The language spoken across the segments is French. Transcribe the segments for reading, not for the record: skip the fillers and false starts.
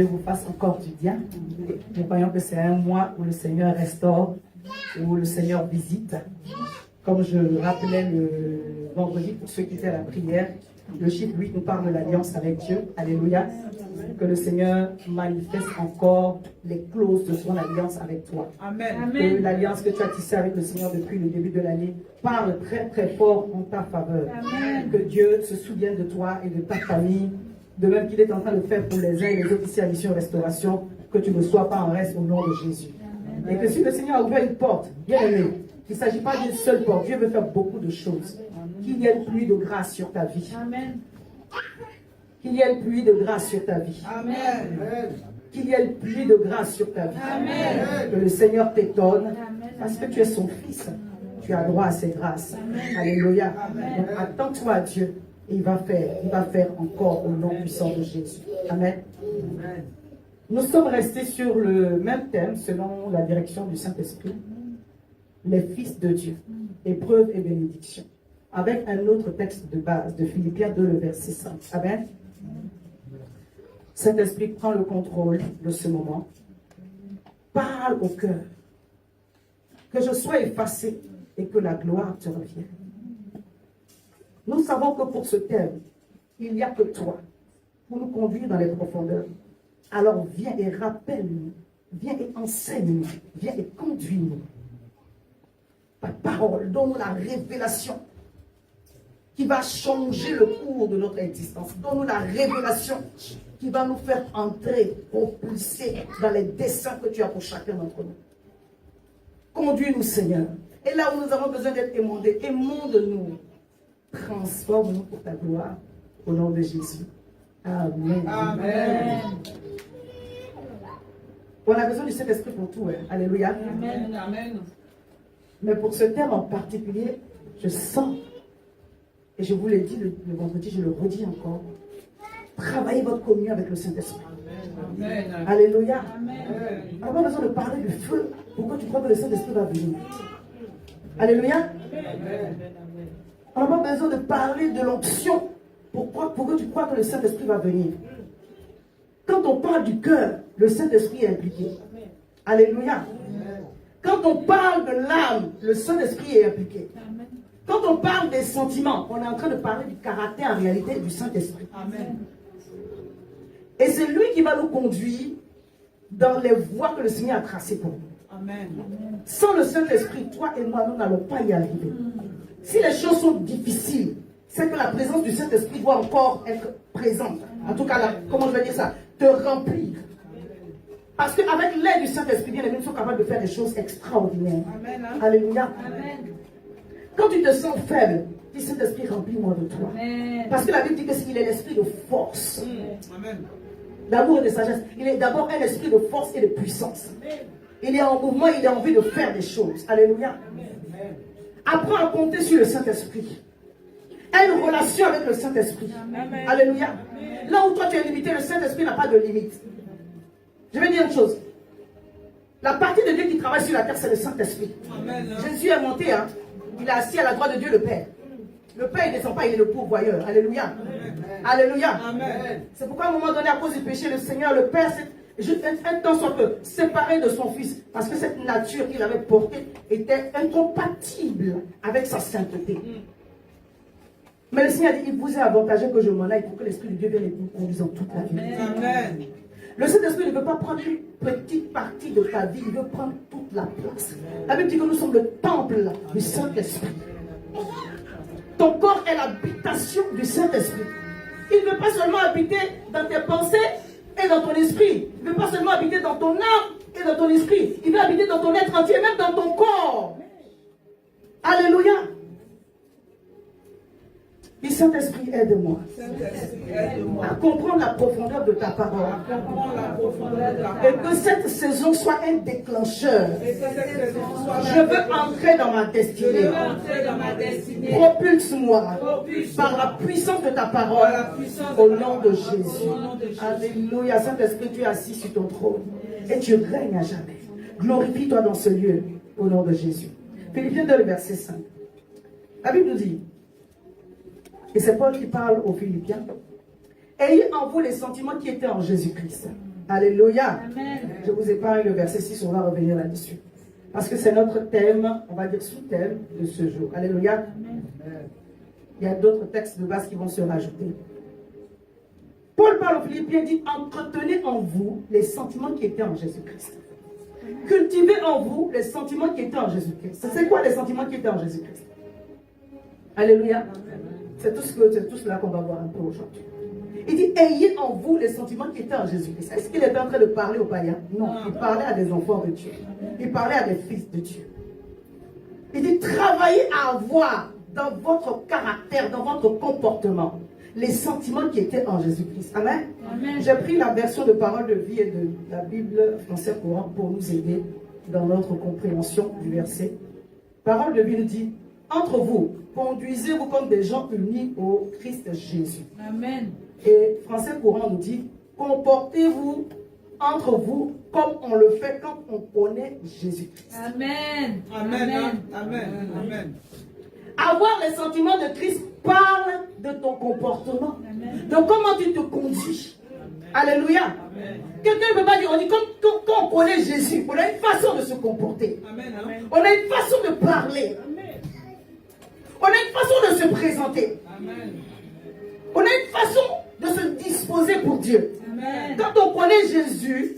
Dieu vous fasse encore du bien. Nous croyons que c'est un mois où le Seigneur restaure, où le Seigneur visite. Comme je le rappelais le vendredi pour ceux qui étaient à la prière, le chiffre 8 nous parle de l'alliance avec Dieu. Alléluia. Que le Seigneur manifeste encore les clauses de son alliance avec toi. Amen. Que l'alliance que tu as tissée avec le Seigneur depuis le début de l'année parle très très fort en ta faveur. Amen. Que Dieu se souvienne de toi et de ta famille, de même qu'il est en train de faire pour les uns et les autres ici à Mission Restauration, que tu ne sois pas en reste au nom de Jésus. Amen. Et que si le Seigneur a ouvert une porte, bien aimé, il ne s'agit pas d'une seule porte, Dieu veut faire beaucoup de choses. Qu'il y ait une pluie de grâce sur ta vie. Amen. Qu'il y ait une pluie de grâce sur ta vie. Amen. Qu'il y ait une pluie de grâce sur ta vie. Amen. Que le Seigneur t'étonne parce que tu es son fils. Tu as droit à ses grâces. Amen. Alléluia. Amen. Donc attends-toi à Dieu et il va faire encore au nom puissant de Jésus. Amen. Amen. Nous sommes restés sur le même thème selon la direction du Saint-Esprit. Les fils de Dieu. Épreuve et bénédiction. Avec un autre texte de base de Philippiens 2, le verset 5. Amen. Saint-Esprit prend le contrôle de ce moment. Parle au cœur. Que je sois effacé et que la gloire te revienne. Nous savons que pour ce thème, il n'y a que toi pour nous conduire dans les profondeurs. Alors viens et rappelle-nous, viens et enseigne-nous, viens et conduis-nous. Ta parole, donne-nous la révélation qui va changer le cours de notre existence. Donne-nous la révélation qui va nous faire entrer, propulser dans les desseins que tu as pour chacun d'entre nous. Conduis-nous, Seigneur. Et là où nous avons besoin d'être émondés, émonde-nous. Transforme-nous pour ta gloire. Au nom de Jésus. Amen. Amen. On a besoin du Saint-Esprit pour tout. Hein. Alléluia. Amen. Amen. Mais pour ce thème en particulier, je sens, et je vous l'ai dit le vendredi, je le redis encore, travaillez votre communion avec le Saint-Esprit. Amen. Alléluia. Amen. On n'a pas besoin de parler du feu. Pourquoi tu crois que le Saint-Esprit va venir? Alléluia. Amen. On n'a pas besoin de parler de l'onction. Pourquoi tu crois que le Saint-Esprit va venir? Quand on parle du cœur, le Saint-Esprit est impliqué. Alléluia. Quand on parle de l'âme, le Saint-Esprit est impliqué. Quand on parle des sentiments, on est en train de parler du caractère en réalité du Saint-Esprit. Amen. Et c'est lui qui va nous conduire dans les voies que le Seigneur a tracées pour nous. Amen. Sans le Saint-Esprit, toi et moi, nous n'allons pas y arriver. Si les choses sont difficiles, c'est que la présence du Saint-Esprit doit encore être présente. En tout cas, là, comment je vais dire ça? Te remplir. Parce qu'avec l'aide du Saint-Esprit, bien, nous sommes capables de faire des choses extraordinaires. Amen. Alléluia. Amen. Quand tu te sens faible, dis Saint-Esprit, remplis-moi de toi. Amen. Parce que la Bible dit que qu'il est l'esprit de force, Amen. d'amour et de sagesse. Il est d'abord un esprit de force et de puissance. Il est en mouvement, il a envie de faire des choses. Alléluia. Apprends à compter sur le Saint-Esprit. Aie une relation avec le Saint-Esprit. Alléluia. Là où toi tu es limité, le Saint-Esprit n'a pas de limite. Je vais dire une chose. La partie de Dieu qui travaille sur la terre, c'est le Saint-Esprit. Jésus est monté, hein. Il est assis à la droite de Dieu le Père. Le Père, il ne descend pas, il est le pourvoyeur. Alléluia. Alléluia. C'est pourquoi à un moment donné, à cause du péché, le Seigneur, le Père, juste un temps soit peu séparé de son Fils. Parce que cette nature qu'il avait portée était incompatible avec sa sainteté. Mais le Seigneur a dit, il vous est avantageux que je m'en aille pour que l'Esprit de Dieu vienne et vous conduise dans toute la vie. Amen. Le Saint-Esprit ne veut pas prendre une petite partie de ta vie, il veut prendre toute la place. La Bible dit que nous sommes le temple du Saint-Esprit. Ton corps est l'habitation du Saint-Esprit. Il ne veut pas seulement habiter dans tes pensées et dans ton esprit. Il ne veut pas seulement habiter dans ton âme et dans ton esprit. Il veut habiter dans ton être entier, même dans ton corps. Alléluia. Et Saint-Esprit, aide-moi à comprendre la profondeur de ta parole. Et que cette saison soit un déclencheur. Je veux entrer dans ma destinée. Propulse-moi par la puissance de ta parole au nom de Jésus. Alléluia. Saint-Esprit, tu es assis sur ton trône et tu règnes à jamais. Glorifie-toi dans ce lieu au nom de Jésus. Philippiens 2, verset 5. La Bible nous dit, et c'est Paul qui parle aux Philippiens, ayez en vous les sentiments qui étaient en Jésus-Christ. Alléluia. Amen. Je vous épargne le verset 6, on va revenir là-dessus. Parce que c'est notre thème, on va dire sous-thème de ce jour. Alléluia. Amen. Il y a d'autres textes de base qui vont se rajouter. Paul parle aux Philippiens, dit, entretenez en vous les sentiments qui étaient en Jésus-Christ. Cultivez en vous les sentiments qui étaient en Jésus-Christ. C'est quoi les sentiments qui étaient en Jésus-Christ? Alléluia. C'est tout cela qu'on va voir un peu aujourd'hui. Il dit, ayez en vous les sentiments qui étaient en Jésus-Christ. Est-ce qu'il était en train de parler aux païens? Non, il parlait à des enfants de Dieu. Il parlait à des fils de Dieu. Il dit, travaillez à avoir dans votre caractère, dans votre comportement, les sentiments qui étaient en Jésus-Christ. Amen. Amen. J'ai pris la version de Parole de vie et de la Bible français courant pour nous aider dans notre compréhension du verset. Parole de vie nous dit, entre vous, conduisez-vous comme des gens unis au Christ Jésus. Amen. Et français courant nous dit, comportez-vous entre vous comme on le fait quand on connaît Jésus-Christ. Amen. Amen. Amen. Amen. Avoir les sentiments de Christ parle de ton comportement, de comment tu te conduis. Alléluia. Quelqu'un ne peut pas dire, on dit quand on connaît Jésus, on a une façon de se comporter. Amen. On a une façon de parler. On a une façon de se présenter. Amen. On a une façon de se disposer pour Dieu. Amen. Quand on connaît Jésus,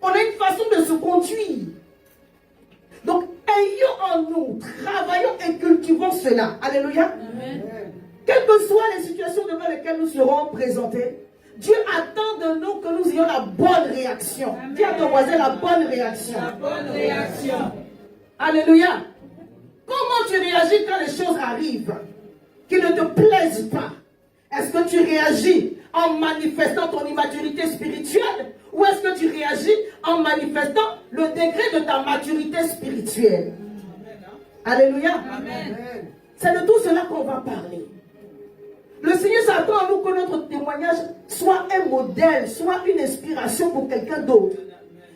on a une façon de se conduire. Donc, ayons en nous, travaillons et cultivons cela. Alléluia. Amen. Quelles que soient les situations devant lesquelles nous serons présentés, Dieu attend de nous que nous ayons la bonne réaction. Amen. Dis à ton voisin la bonne réaction. La bonne réaction. Alléluia. Comment tu réagis quand les choses arrivent qui ne te plaisent pas? Est-ce que tu réagis en manifestant ton immaturité spirituelle ou est-ce que tu réagis en manifestant le degré de ta maturité spirituelle? Alléluia. Amen. C'est de tout cela qu'on va parler. Le Seigneur s'attend à nous que notre témoignage soit un modèle, soit une inspiration pour quelqu'un d'autre.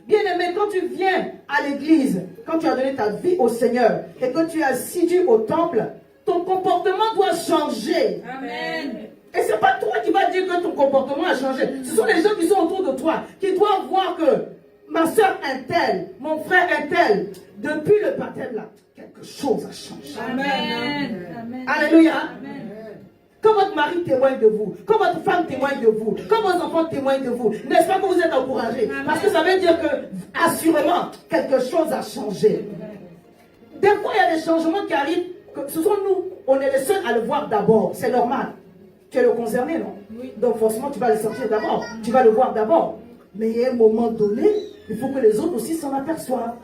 Bien-aimé, quand tu viens à l'église, quand tu as donné ta vie au Seigneur et que tu es assidu au temple, ton comportement doit changer. Amen. Et ce n'est pas toi qui vas dire que ton comportement a changé. Ce sont les gens qui sont autour de toi qui doivent voir que ma soeur est telle, mon frère est tel. Depuis le baptême là, quelque chose a changé. Amen. Amen. Alléluia. Amen. Quand votre mari témoigne de vous, quand votre femme témoigne de vous, quand vos enfants témoignent de vous, n'est-ce pas que vous êtes encouragés? Parce que ça veut dire que, assurément, quelque chose a changé. Des fois, il y a des changements qui arrivent, que ce sont nous, on est les seuls à le voir d'abord. C'est normal. Tu es le concerné, non? Oui. Donc forcément, tu vas le sentir d'abord. Tu vas le voir d'abord. Mais à un moment donné, il faut que les autres aussi s'en aperçoivent.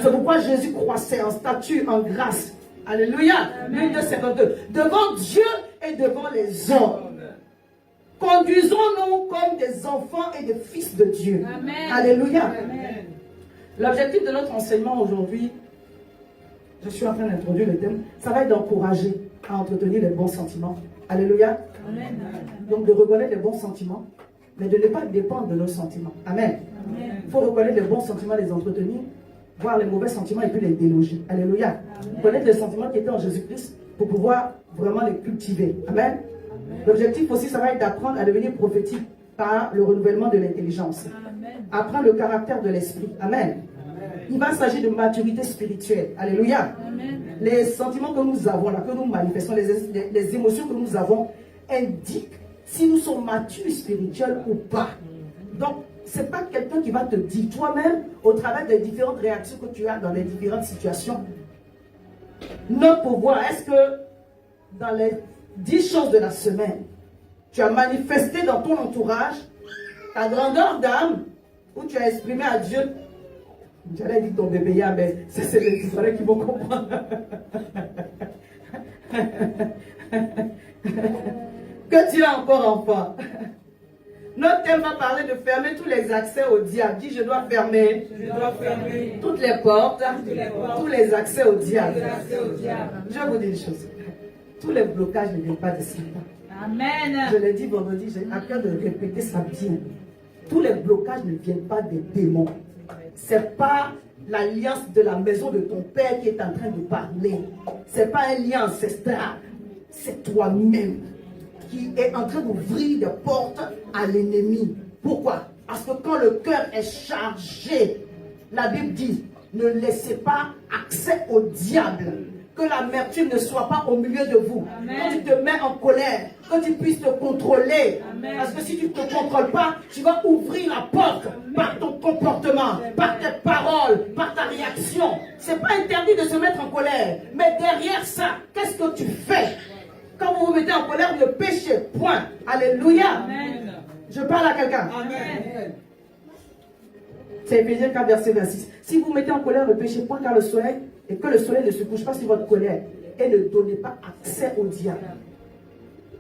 C'est pourquoi Jésus croissait en statut, en grâce. Alléluia. Luc 2:52. Devant Dieu et devant les hommes. Conduisons-nous comme des enfants et des fils de Dieu. Amen. Alléluia. Amen. L'objectif de notre enseignement aujourd'hui, je suis en train d'introduire le thème, ça va être d'encourager à entretenir les bons sentiments. Alléluia. Amen. Donc de reconnaître les bons sentiments, mais de ne pas dépendre de nos sentiments. Amen. Amen. Il faut reconnaître les bons sentiments, les entretenir, voir les mauvais sentiments et puis les déloger. Alléluia. Connaître les sentiments qui étaient en Jésus-Christ pour pouvoir vraiment les cultiver. Amen. L'objectif aussi, ça va être d'apprendre à devenir prophétique par le renouvellement de l'intelligence. Amen. Apprendre le caractère de l'esprit. Amen. Il va s'agir de maturité spirituelle. Alléluia. Amen. Les sentiments que nous avons, là, que nous manifestons, les émotions que nous avons, indiquent si nous sommes matures spirituels ou pas. Donc, ce n'est pas quelqu'un qui va te dire toi-même, au travers des différentes réactions que tu as dans les différentes situations. Note pour voir, est-ce que dans les 10 choses de la semaine, tu as manifesté dans ton entourage ta grandeur d'âme, où tu as exprimé à Dieu, j'allais dire ton bébé, mais c'est les Israéliens qui vont comprendre. Que tu es encore enfant. Notre thème va parler de fermer tous les accès au diable. Dis, je dois fermer, toutes les portes, tous les accès au diable. Je vais vous dire une chose. Tous les blocages ne viennent pas de Satan. Amen. Je l'ai dit vendredi, j'ai à cœur de répéter ça bien. Tous les blocages ne viennent pas des démons. Ce n'est pas l'alliance de la maison de ton père qui est en train de parler. Ce n'est pas un lien ancestral. C'est toi-même qui est en train d'ouvrir des portes à l'ennemi. Pourquoi? Parce que quand le cœur est chargé, la Bible dit, ne laissez pas accès au diable. Que l'amertume ne soit pas au milieu de vous. Amen. Quand tu te mets en colère, que tu puisses te contrôler. Amen. Parce que si tu ne te contrôles pas, tu vas ouvrir la porte par ton comportement, par tes paroles, par ta réaction. Ce n'est pas interdit de se mettre en colère. Mais derrière ça, qu'est-ce que tu fais? Quand vous vous mettez en colère, ne péchez point. Alléluia. Amen. Je parle à quelqu'un. Amen. C'est Éphésiens 4, verset 26. Si vous mettez en colère, ne péchez point car le soleil, et que le soleil ne se couche pas sur votre colère. Et ne donnez pas accès au diable.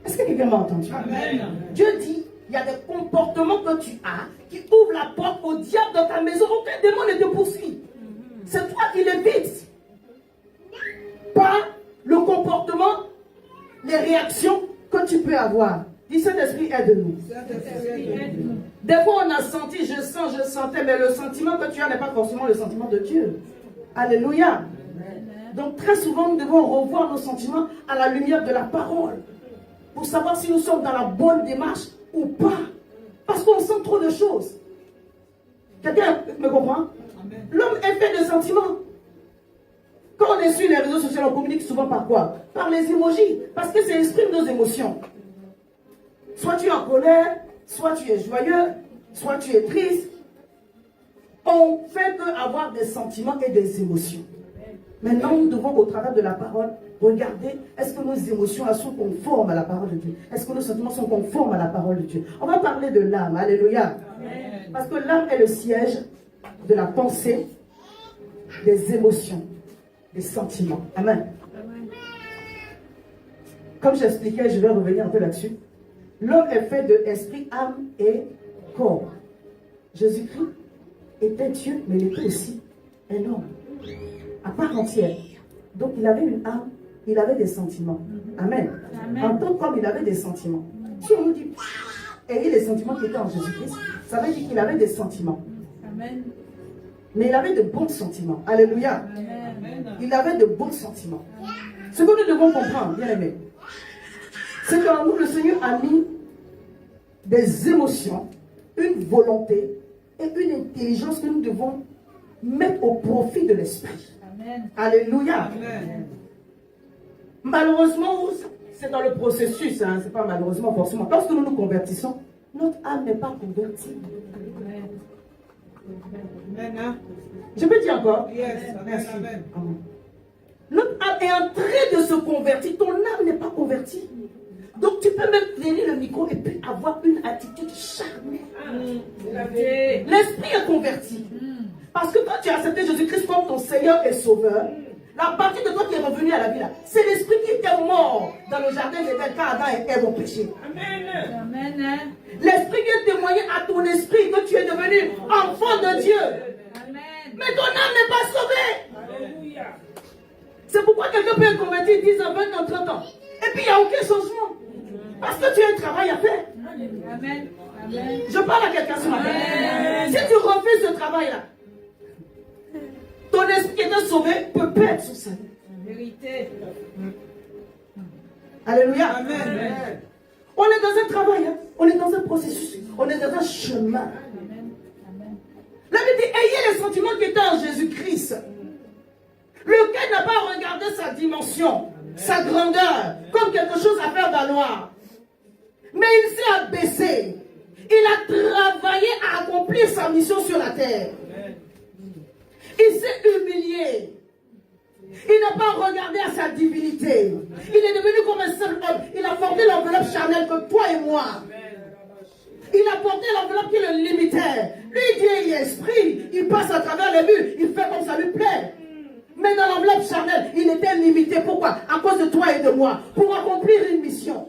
Est-ce que quelqu'un m'a entendu? Amen. Dieu dit, il y a des comportements que tu as qui ouvrent la porte au diable dans ta maison. Aucun démon ne te poursuit. C'est toi qui l'évites. Par le comportement, les réactions que tu peux avoir. Dis, Saint-Esprit, aide-nous. Des fois, on a senti, je sentais, mais le sentiment que tu as n'est pas forcément le sentiment de Dieu. Alléluia. Donc, très souvent, nous devons revoir nos sentiments à la lumière de la parole pour savoir si nous sommes dans la bonne démarche ou pas. Parce qu'on sent trop de choses. Quelqu'un me comprend? L'homme est fait de sentiments. Quand on est sur les réseaux sociaux, on communique souvent par quoi? Par les émojis. Parce que ça exprime nos émotions. Soit tu es en colère, soit tu es joyeux, soit tu es triste. On fait que avoir des sentiments et des émotions. Maintenant, nous devons, au travers de la parole, regarder, est-ce que nos émotions sont conformes à la parole de Dieu? Est-ce que nos sentiments sont conformes à la parole de Dieu? On va parler de l'âme, alléluia. Amen. Parce que l'âme est le siège de la pensée, des émotions, des sentiments. Amen. Comme j'expliquais, je vais revenir un peu là-dessus. L'homme est fait de esprit, âme et corps. Jésus-Christ était Dieu, mais il était aussi un homme, à part entière. Donc il avait une âme, il avait des sentiments. Amen. Amen. En tant qu'homme, il avait des sentiments. Si on nous dit, ayez les sentiments qui étaient en Jésus-Christ, ça veut dire qu'il avait des sentiments. Amen. Mais il avait de bons sentiments. Alléluia. Amen. Il avait de bons sentiments. Ce que nous devons comprendre, bien aimé, c'est qu'en nous, le Seigneur a mis des émotions, une volonté et une intelligence que nous devons mettre au profit de l'esprit. Amen. Alléluia. Amen. Malheureusement, c'est dans le processus, hein, c'est pas malheureusement forcément. Lorsque nous nous convertissons, notre âme n'est pas convertie. Amen. Je peux dire encore? Yes. Amen. Merci. Amen. Amen. Notre âme est en train de se convertir. Ton âme n'est pas convertie. Donc tu peux même tenir le micro et puis avoir une attitude charnelle. L'esprit est converti. Parce que quand tu as accepté Jésus-Christ comme ton Seigneur et Sauveur, la partie de toi qui est revenue à la vie là, c'est l'esprit qui était mort dans le jardin d'Éden quand Adam et Ève ont péché. Amen. L'esprit vient témoigner à ton esprit que tu es devenu enfant de Dieu. Amen. Mais ton âme n'est pas sauvée. C'est pourquoi quelqu'un peut être converti 10 ans, 20 ans, 30 ans. Et puis il n'y a aucun changement. Parce que tu as un travail à faire. Amen. Amen. Je parle à quelqu'un ce matin. Amen. Si tu refuses ce travail-là, ton esprit qui est sauvé peut perdre son salut. Vérité. Alléluia. Amen. On est dans un travail, hein. On est dans un processus, on est dans un chemin. Amen. Amen. La Bible dit, ayez les sentiments qui étaient en Jésus-Christ. Lequel n'a pas regardé sa dimension, sa grandeur, comme quelque chose à faire valoir. Mais il s'est abaissé. Il a travaillé à accomplir sa mission sur la terre. Il s'est humilié. Il n'a pas regardé à sa divinité. Il est devenu comme un seul homme. Il a porté l'enveloppe charnelle que toi et moi. Il a porté l'enveloppe qui le limitait. Lui, Dieu, il est esprit. Il passe à travers les murs. Il fait comme ça lui plaît. Mais dans l'enveloppe charnelle, il était limité. Pourquoi? À cause de toi et de moi. Pour accomplir une mission.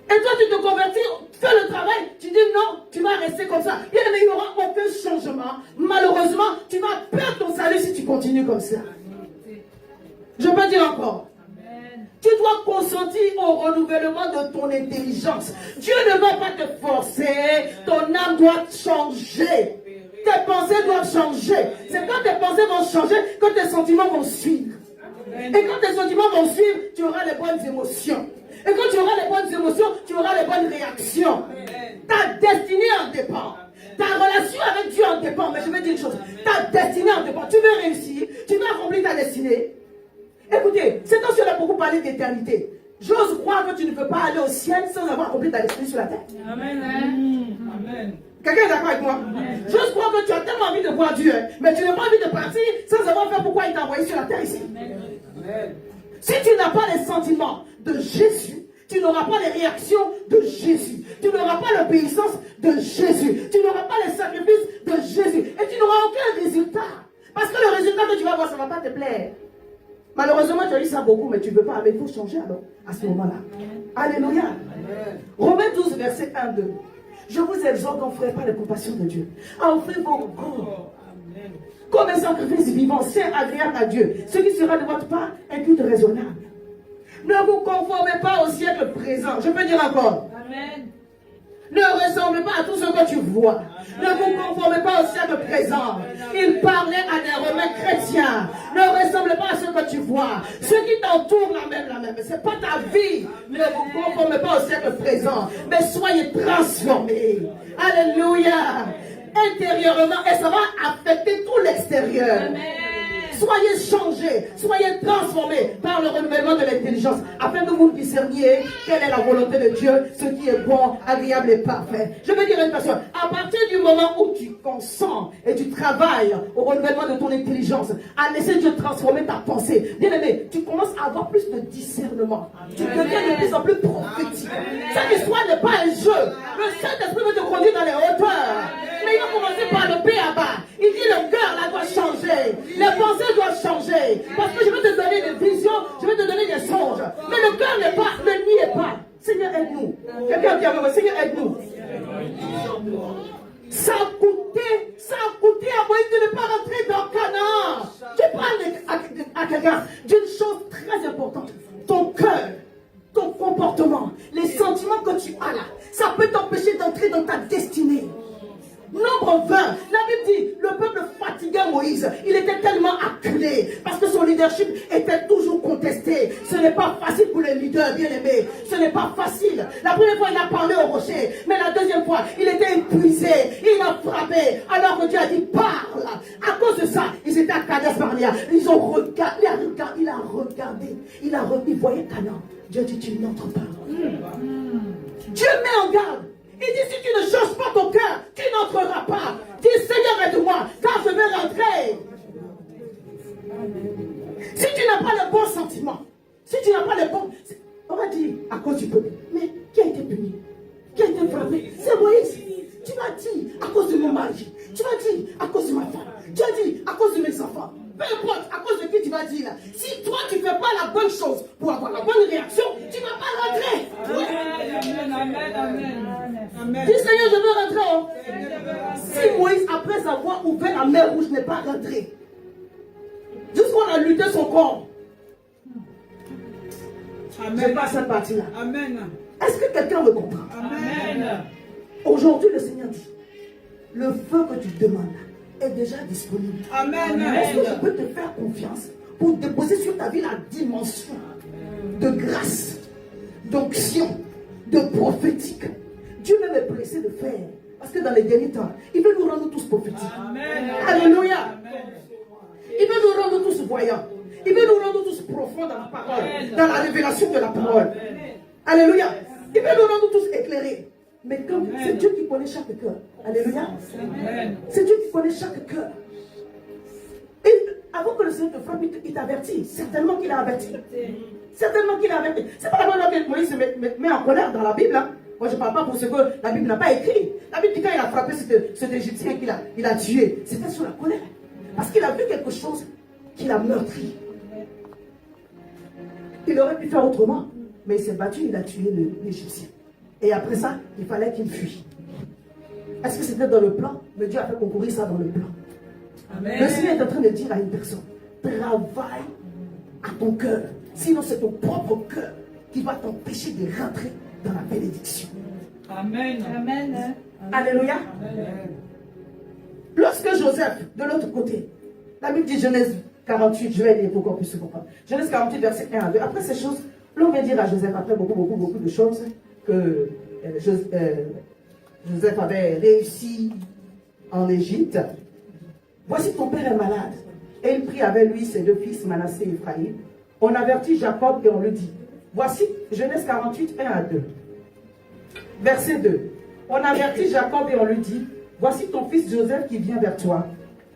Et toi, tu te convertis, fais le travail, tu dis non, tu vas rester comme ça. Bien aimé, il n'y aura aucun changement. Malheureusement, tu vas perdre ton salut si tu continues comme ça. Je peux dire encore. Amen. Tu dois consentir au renouvellement de ton intelligence. Dieu ne va pas te forcer. Ton âme doit changer. Tes pensées doivent changer. C'est quand tes pensées vont changer que tes sentiments vont suivre. Et quand tes sentiments vont suivre, tu auras les bonnes émotions. Et quand tu auras les bonnes émotions, tu auras les bonnes réactions. Ta destinée en dépend. Ta relation avec Dieu en dépend. Mais je vais dire une chose. Ta destinée en dépend. Tu veux réussir. Tu dois accomplir ta destinée. Écoutez, c'est quand on a beaucoup parlé d'éternité. J'ose croire que tu ne peux pas aller au ciel sans avoir accompli ta destinée sur la terre. Amen. Amen. Quelqu'un est d'accord avec moi? J'ose croire que tu as tellement envie de voir Dieu, mais tu n'as pas envie de partir sans avoir fait pourquoi il t'a envoyé sur la terre ici. Amen. Si tu n'as pas les sentiments de Jésus, tu n'auras pas les réactions de Jésus. Tu n'auras pas l'obéissance de Jésus. Tu n'auras pas les sacrifices de Jésus. Et tu n'auras aucun résultat. Parce que le résultat que tu vas voir, ça ne va pas te plaire. Malheureusement, tu as dit ça beaucoup, mais tu ne veux pas. Mais il faut changer alors, à ce moment-là. Alléluia. Amen. Romains 12, verset 1-2. Je vous exhorte, donc, frère, par la compassion de Dieu, à offrir vos corps Amen. comme un sacrifice vivant, saint, agréable à Dieu, ce qui sera de votre part un culte raisonnable. Ne vous conformez pas au siècle présent. Je peux dire encore. Amen. Ne ressemblez pas à tout ce que tu vois. Ne vous conformez pas au siècle présent. Il parlait à des Romains chrétiens. Ne ressemblez pas à ce que tu vois. Ceux qui t'entourent la même. Mais ce n'est pas ta vie. Ne vous conformez pas au siècle présent. Mais soyez transformés. Alléluia. Intérieurement. Et ça va affecter tout l'extérieur. Amen. Soyez changés, soyez transformés par le renouvellement de l'intelligence, afin que vous discerniez quelle est la volonté de Dieu, ce qui est bon, agréable et parfait. Je veux dire à une personne, à partir du moment où tu consens et tu travailles au renouvellement de ton intelligence, à laisser Dieu transformer ta pensée, bien aimé, tu commences à avoir plus de discernement. Tu deviens de plus en plus prophétique. Cette histoire n'est pas un jeu. Le Saint-Esprit veut te conduire dans les hauteurs. Mais il va commencer par le B.A.B.A. Il dit le cœur là doit changer. Les pensées doivent changer. Parce que je vais te donner des visions, je vais te donner des songes. Mais le cœur n'est pas, ne n'y est pas. Seigneur, aide-nous. Quelqu'un dit à moi, Seigneur, aide-nous. Ça a coûté à Moïse de ne pas rentrer dans Canaan. Je parle à quelqu'un d'une chose très importante. Ton cœur, ton comportement, les sentiments que tu as là, ça peut t'empêcher d'entrer dans ta destinée. Nombre 20, la Bible dit, le peuple fatiguait Moïse. Il était tellement acculé parce que son leadership était toujours contesté. Ce n'est pas facile pour les leaders, bien aimés. Ce n'est pas facile. La première fois, il a parlé au rocher. Mais la deuxième fois, il était épuisé. Il a frappé. Alors que Dieu a dit, parle. À cause de ça, ils étaient à Kadesh Barnea. Ils ont regardé. Il a regardé. Il voyait Canaan. Dieu dit, tu n'entres pas. Dieu met en garde. Il dit, si tu ne changes pas ton cœur, tu n'entreras pas. Dis, Seigneur, aide-moi, car je vais rentrer. Si tu n'as pas le bon sentiment, si tu n'as pas le bon... On va dire, à cause du peuple. Mais qui a été puni? Qui a été frappé? C'est Moïse. Tu m'as dit, à cause de mon mari. Tu m'as dit, à cause de ma femme. Tu as dit, à cause de mes enfants. Peu importe, à cause de qui tu vas dire là. Si toi, tu ne fais pas la bonne chose pour avoir la bonne réaction, tu ne vas pas rentrer. Amen. Dis, Seigneur, je veux rentrer. Hein. Si Moïse, après avoir ouvert la mer rouge, n'est pas rentré, jusqu'on a lutté son corps. Je passe cette partie-là. Amen. Est-ce que quelqu'un me comprend? Amen. Aujourd'hui, le Seigneur dit, le feu que tu demandes est déjà disponible. Amen. Est-ce que je peux te faire confiance pour déposer sur ta vie la dimension de grâce, d'onction, de prophétique? Dieu même est pressé de faire. Parce que dans les derniers temps, il veut nous rendre tous prophétiques. Amen. Alléluia. Il veut nous rendre tous voyants. Il veut nous rendre tous profonds dans la parole, dans la révélation de la parole. Alléluia. Il veut nous rendre tous éclairés. Mais comme c'est Dieu qui connaît chaque cœur. Alléluia. C'est Dieu qui connaît chaque cœur. Et avant que le Seigneur te frappe, il t'avertit. Certainement qu'il a averti. Certainement qu'il a averti. C'est pas la première fois que Moïse se met en colère dans la Bible. Hein. Moi, je ne parle pas pour ce que la Bible n'a pas écrit. La Bible dit quand il a frappé cet Égyptien qu'il a tué, c'était sur la colère. Parce qu'il a vu quelque chose qu'il a meurtri. Il aurait pu faire autrement. Mais il s'est battu, il a tué l'Égyptien. Et après ça, il fallait qu'il fuit. Est-ce que c'était dans le plan? Mais Dieu a fait concourir ça dans le plan. Amen. Le Seigneur est en train de dire à une personne, travaille à ton cœur. Sinon, c'est ton propre cœur qui va t'empêcher de rentrer dans la bénédiction. Amen. Amen. Alléluia. Amen. Lorsque Joseph, de l'autre côté, la Bible dit Genèse 48, je vais lire pour qu'on puisse comprendre. Genèse 48, verset 1 à 2. Après ces choses, L'on vient dire à Joseph, après beaucoup de choses, que Joseph avait réussi en Égypte. Voici ton père est malade. Et il prit avec lui ses deux fils, Manassé et Ephraïm. On avertit Jacob et on le dit. Voici Genèse 48, 1 à 2. Verset 2. On avertit Jacob et on lui dit, voici ton fils Joseph qui vient vers toi.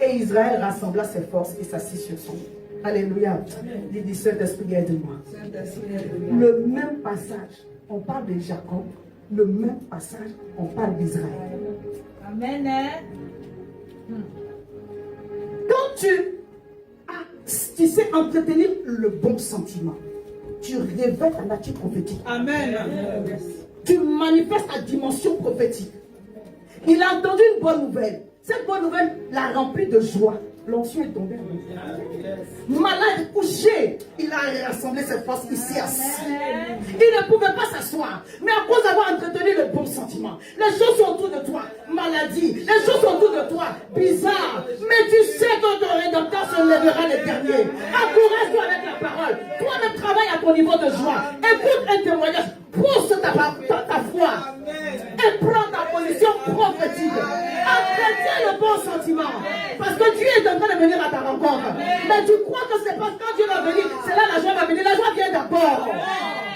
Et Israël rassembla ses forces et s'assit sur son lit. Alléluia. Dit Saint-Esprit, aide-moi. Le même passage, on parle de Jacob. Le même passage, on parle d'Israël. Amen. Quand tu sais entretenir le bon sentiment, tu révèles ta nature prophétique. Amen. Tu manifestes ta dimension prophétique. Il a entendu une bonne nouvelle. Cette bonne nouvelle l'a rempli de joie. L'onction est tombée. Malade, couché, il a rassemblé ses forces ici assis. Il ne pouvait pas s'asseoir. Mais à cause d'avoir entretenu le bon sentiment, les choses sont autour de toi. Maladie, les choses sont autour de toi. Bizarre. Mais tu sais que ton rédempteur se lèvera le dernier. Encourage-toi avec la parole. Toi-même travaille à ton niveau de joie. Écoute un témoignage. Pousse ta foi. Et prends ta position prophétique. Entretiens le bon sentiment. Parce que Dieu est en train de venir à ta rencontre. Mais tu crois que c'est parce que quand Dieu va venir, c'est là la joie va venir. La joie vient d'abord.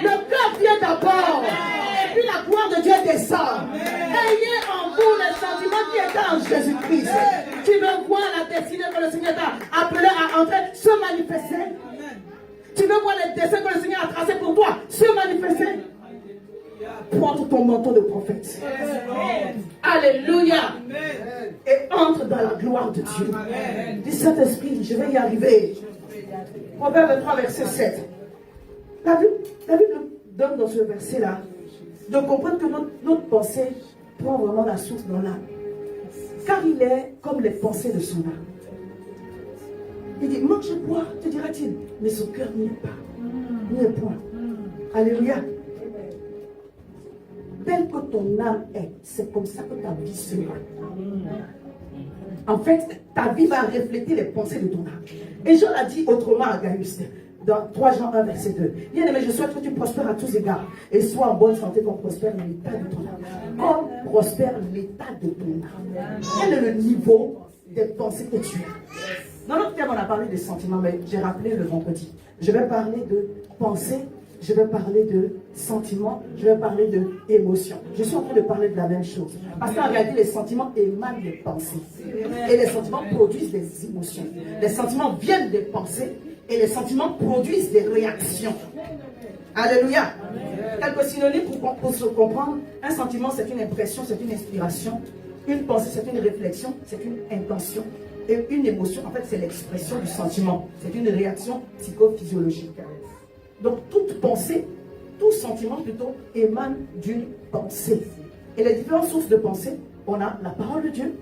Le cœur vient d'abord. Et puis la gloire de Dieu descend. Ayez en vous les sentiments qui étaient en Jésus-Christ. Tu veux voir la destinée que le Seigneur t'a appelé à entrer, se manifester. Tu veux voir les dessins que le Seigneur a tracés pour toi, se manifester. Porte ton manteau de prophète. Alléluia. Et entre dans la gloire de Dieu. Dis Saint-Esprit, je vais y arriver. Proverbe 23, verset 7. La Bible donne dans ce verset-là de comprendre que notre pensée prend vraiment la source dans l'âme. Car il est comme les pensées de son âme. Il dit, mange et bois, te dira-t-il. Mais son cœur n'y est pas. N'y est point. Alléluia. Tel que ton âme est, c'est comme ça que ta vie sera. En fait, ta vie va refléter les pensées de ton âme. Et Jean l'a dit autrement à Gaius, dans 3 Jean 1, verset 2. Bien-aimé, je souhaite que tu prospères à tous égards et sois en bonne santé comme prospère l'état de ton âme. Comme prospère l'état de ton âme. Quel est le niveau des pensées que tu as? Dans notre thème, on a parlé des sentiments, mais j'ai rappelé le vendredi. Je vais parler de pensée. Je vais parler de sentiments, je vais parler d'émotions. Je suis en train de parler de la même chose. Parce qu'en réalité, les sentiments émanent des pensées. Et les sentiments produisent des émotions. Les sentiments viennent des pensées et les sentiments produisent des réactions. Alléluia. Quelques synonymes pour se comprendre. Un sentiment, c'est une impression, c'est une inspiration. Une pensée, c'est une réflexion, c'est une intention. Et une émotion, en fait, c'est l'expression du sentiment. C'est une réaction psychophysiologique. Donc, toute pensée, tout sentiment plutôt, émane d'une pensée. Et les différentes sources de pensée, on a la parole de Dieu.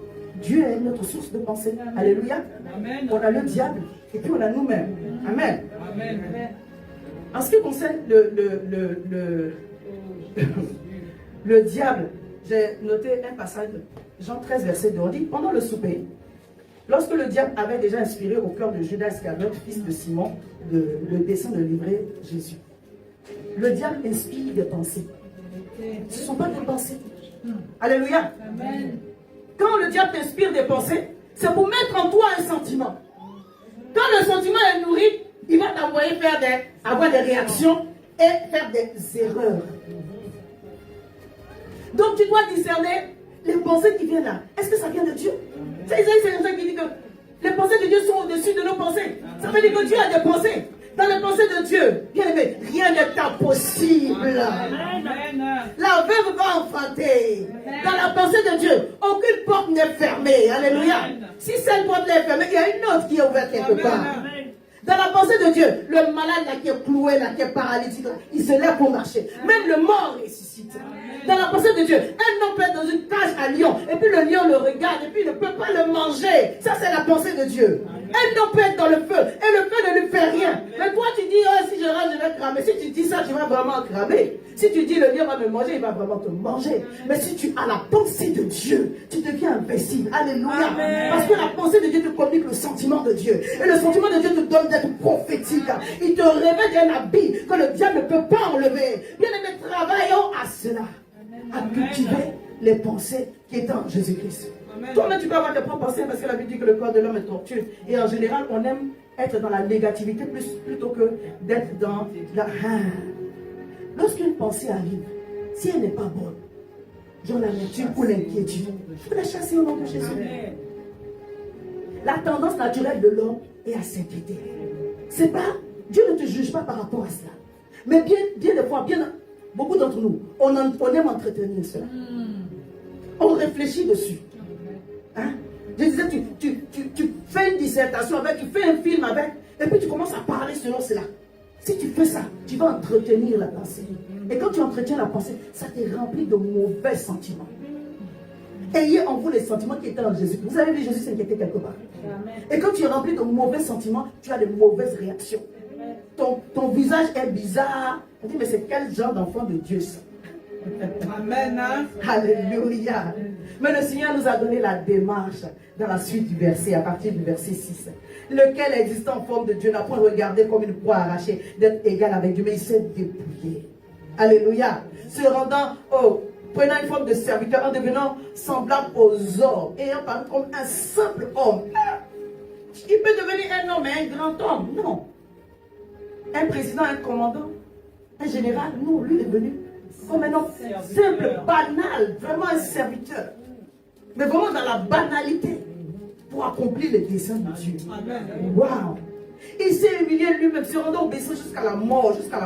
Dieu est notre source de pensée. Alléluia. Amen. On a le diable et puis on a nous-mêmes. Amen. Amen. En ce qui concerne le diable, j'ai noté un passage, Jean 13, verset 2. On dit, pendant le souper, lorsque le diable avait déjà inspiré au cœur de Judas Iscariote, fils de Simon, le dessein de livrer Jésus. Le diable inspire des pensées. Ce ne sont pas des pensées. Alléluia. Amen. Quand le diable t'inspire des pensées, c'est pour mettre en toi un sentiment. Quand le sentiment est nourri, il va t'envoyer avoir des réactions et faire des erreurs. Donc tu dois discerner les pensées qui viennent là. Est-ce que ça vient de Dieu? C'est ça qui dit que les pensées de Dieu sont au-dessus de nos pensées. Ça veut dire que Dieu a des pensées. Dans les pensées de Dieu, bien aimé, rien n'est impossible. La veuve va enfanter. Dans la pensée de Dieu, aucune porte n'est fermée. Alléluia. Si cette porte est fermée, il y a une autre qui est ouverte quelque part. Dans la pensée de Dieu, le malade là qui est cloué, là qui est paralytique, il se lève pour marcher. Même le mort ressuscite. Dans la pensée de Dieu, un homme peut être dans une cage à lion, et puis le lion le regarde, et puis il ne peut pas le manger. Ça, c'est la pensée de Dieu. Un homme peut être dans le feu et le feu ne lui fait rien. Mais toi tu dis, oh, si je rentre, je vais cramer. Si tu dis ça, tu vas vraiment cramer. Si tu dis le lion va me manger, il va vraiment te manger. Mais si tu as la pensée de Dieu, tu deviens invincible. Alléluia. Amen. Parce que la pensée de Dieu te communique le sentiment de Dieu. Et le sentiment de Dieu te donne d'être prophétique. Il te révèle un habit que le diable ne peut pas enlever. Bien aimé, travaillons à cela. À cultiver les pensées qui est en Jésus-Christ. Toi-même, tu peux avoir tes propres pensées parce que la Bible dit que le corps de l'homme est tortueux. Et en général, on aime être dans la négativité plutôt que d'être dans la... Lorsqu'une pensée arrive, si elle n'est pas bonne, genre l'amertume ou l'inquiétude, il faut la chasser au nom de Jésus. La tendance naturelle de l'homme est à s'inquiéter. C'est pas... Dieu ne te juge pas par rapport à cela. Mais bien des fois, beaucoup d'entre nous, on aime entretenir cela. On réfléchit dessus. Hein? Je disais, tu fais une dissertation avec, tu fais un film avec, et puis tu commences à parler selon cela. Si tu fais ça, tu vas entretenir la pensée. Et quand tu entretiens la pensée, ça te remplit de mauvais sentiments. Ayez en vous les sentiments qui étaient en Jésus. Vous avez vu Jésus s'inquiéter quelque part. Et quand tu es rempli de mauvais sentiments, tu as de mauvaises réactions. Ton visage est bizarre. On dit, mais c'est quel genre d'enfant de Dieu ça? Amen. Hein? Alléluia. Mais le Seigneur nous a donné la démarche dans la suite du verset, à partir du verset 6. Lequel existant en forme de Dieu n'a point regardé comme une proie arrachée d'être égal avec Dieu, mais il s'est dépouillé. Alléluia. Se rendant prenant une forme de serviteur, en devenant semblable aux hommes, ayant parlé comme un simple homme. Il peut devenir un homme et un grand homme. Non. Un président, un commandant, un général, non, lui est venu comme un homme simple, banal, vraiment un serviteur. Mais vraiment dans la banalité pour accomplir les desseins de Dieu. Waouh! Il s'est humilié lui-même, se rendant obéissant jusqu'à la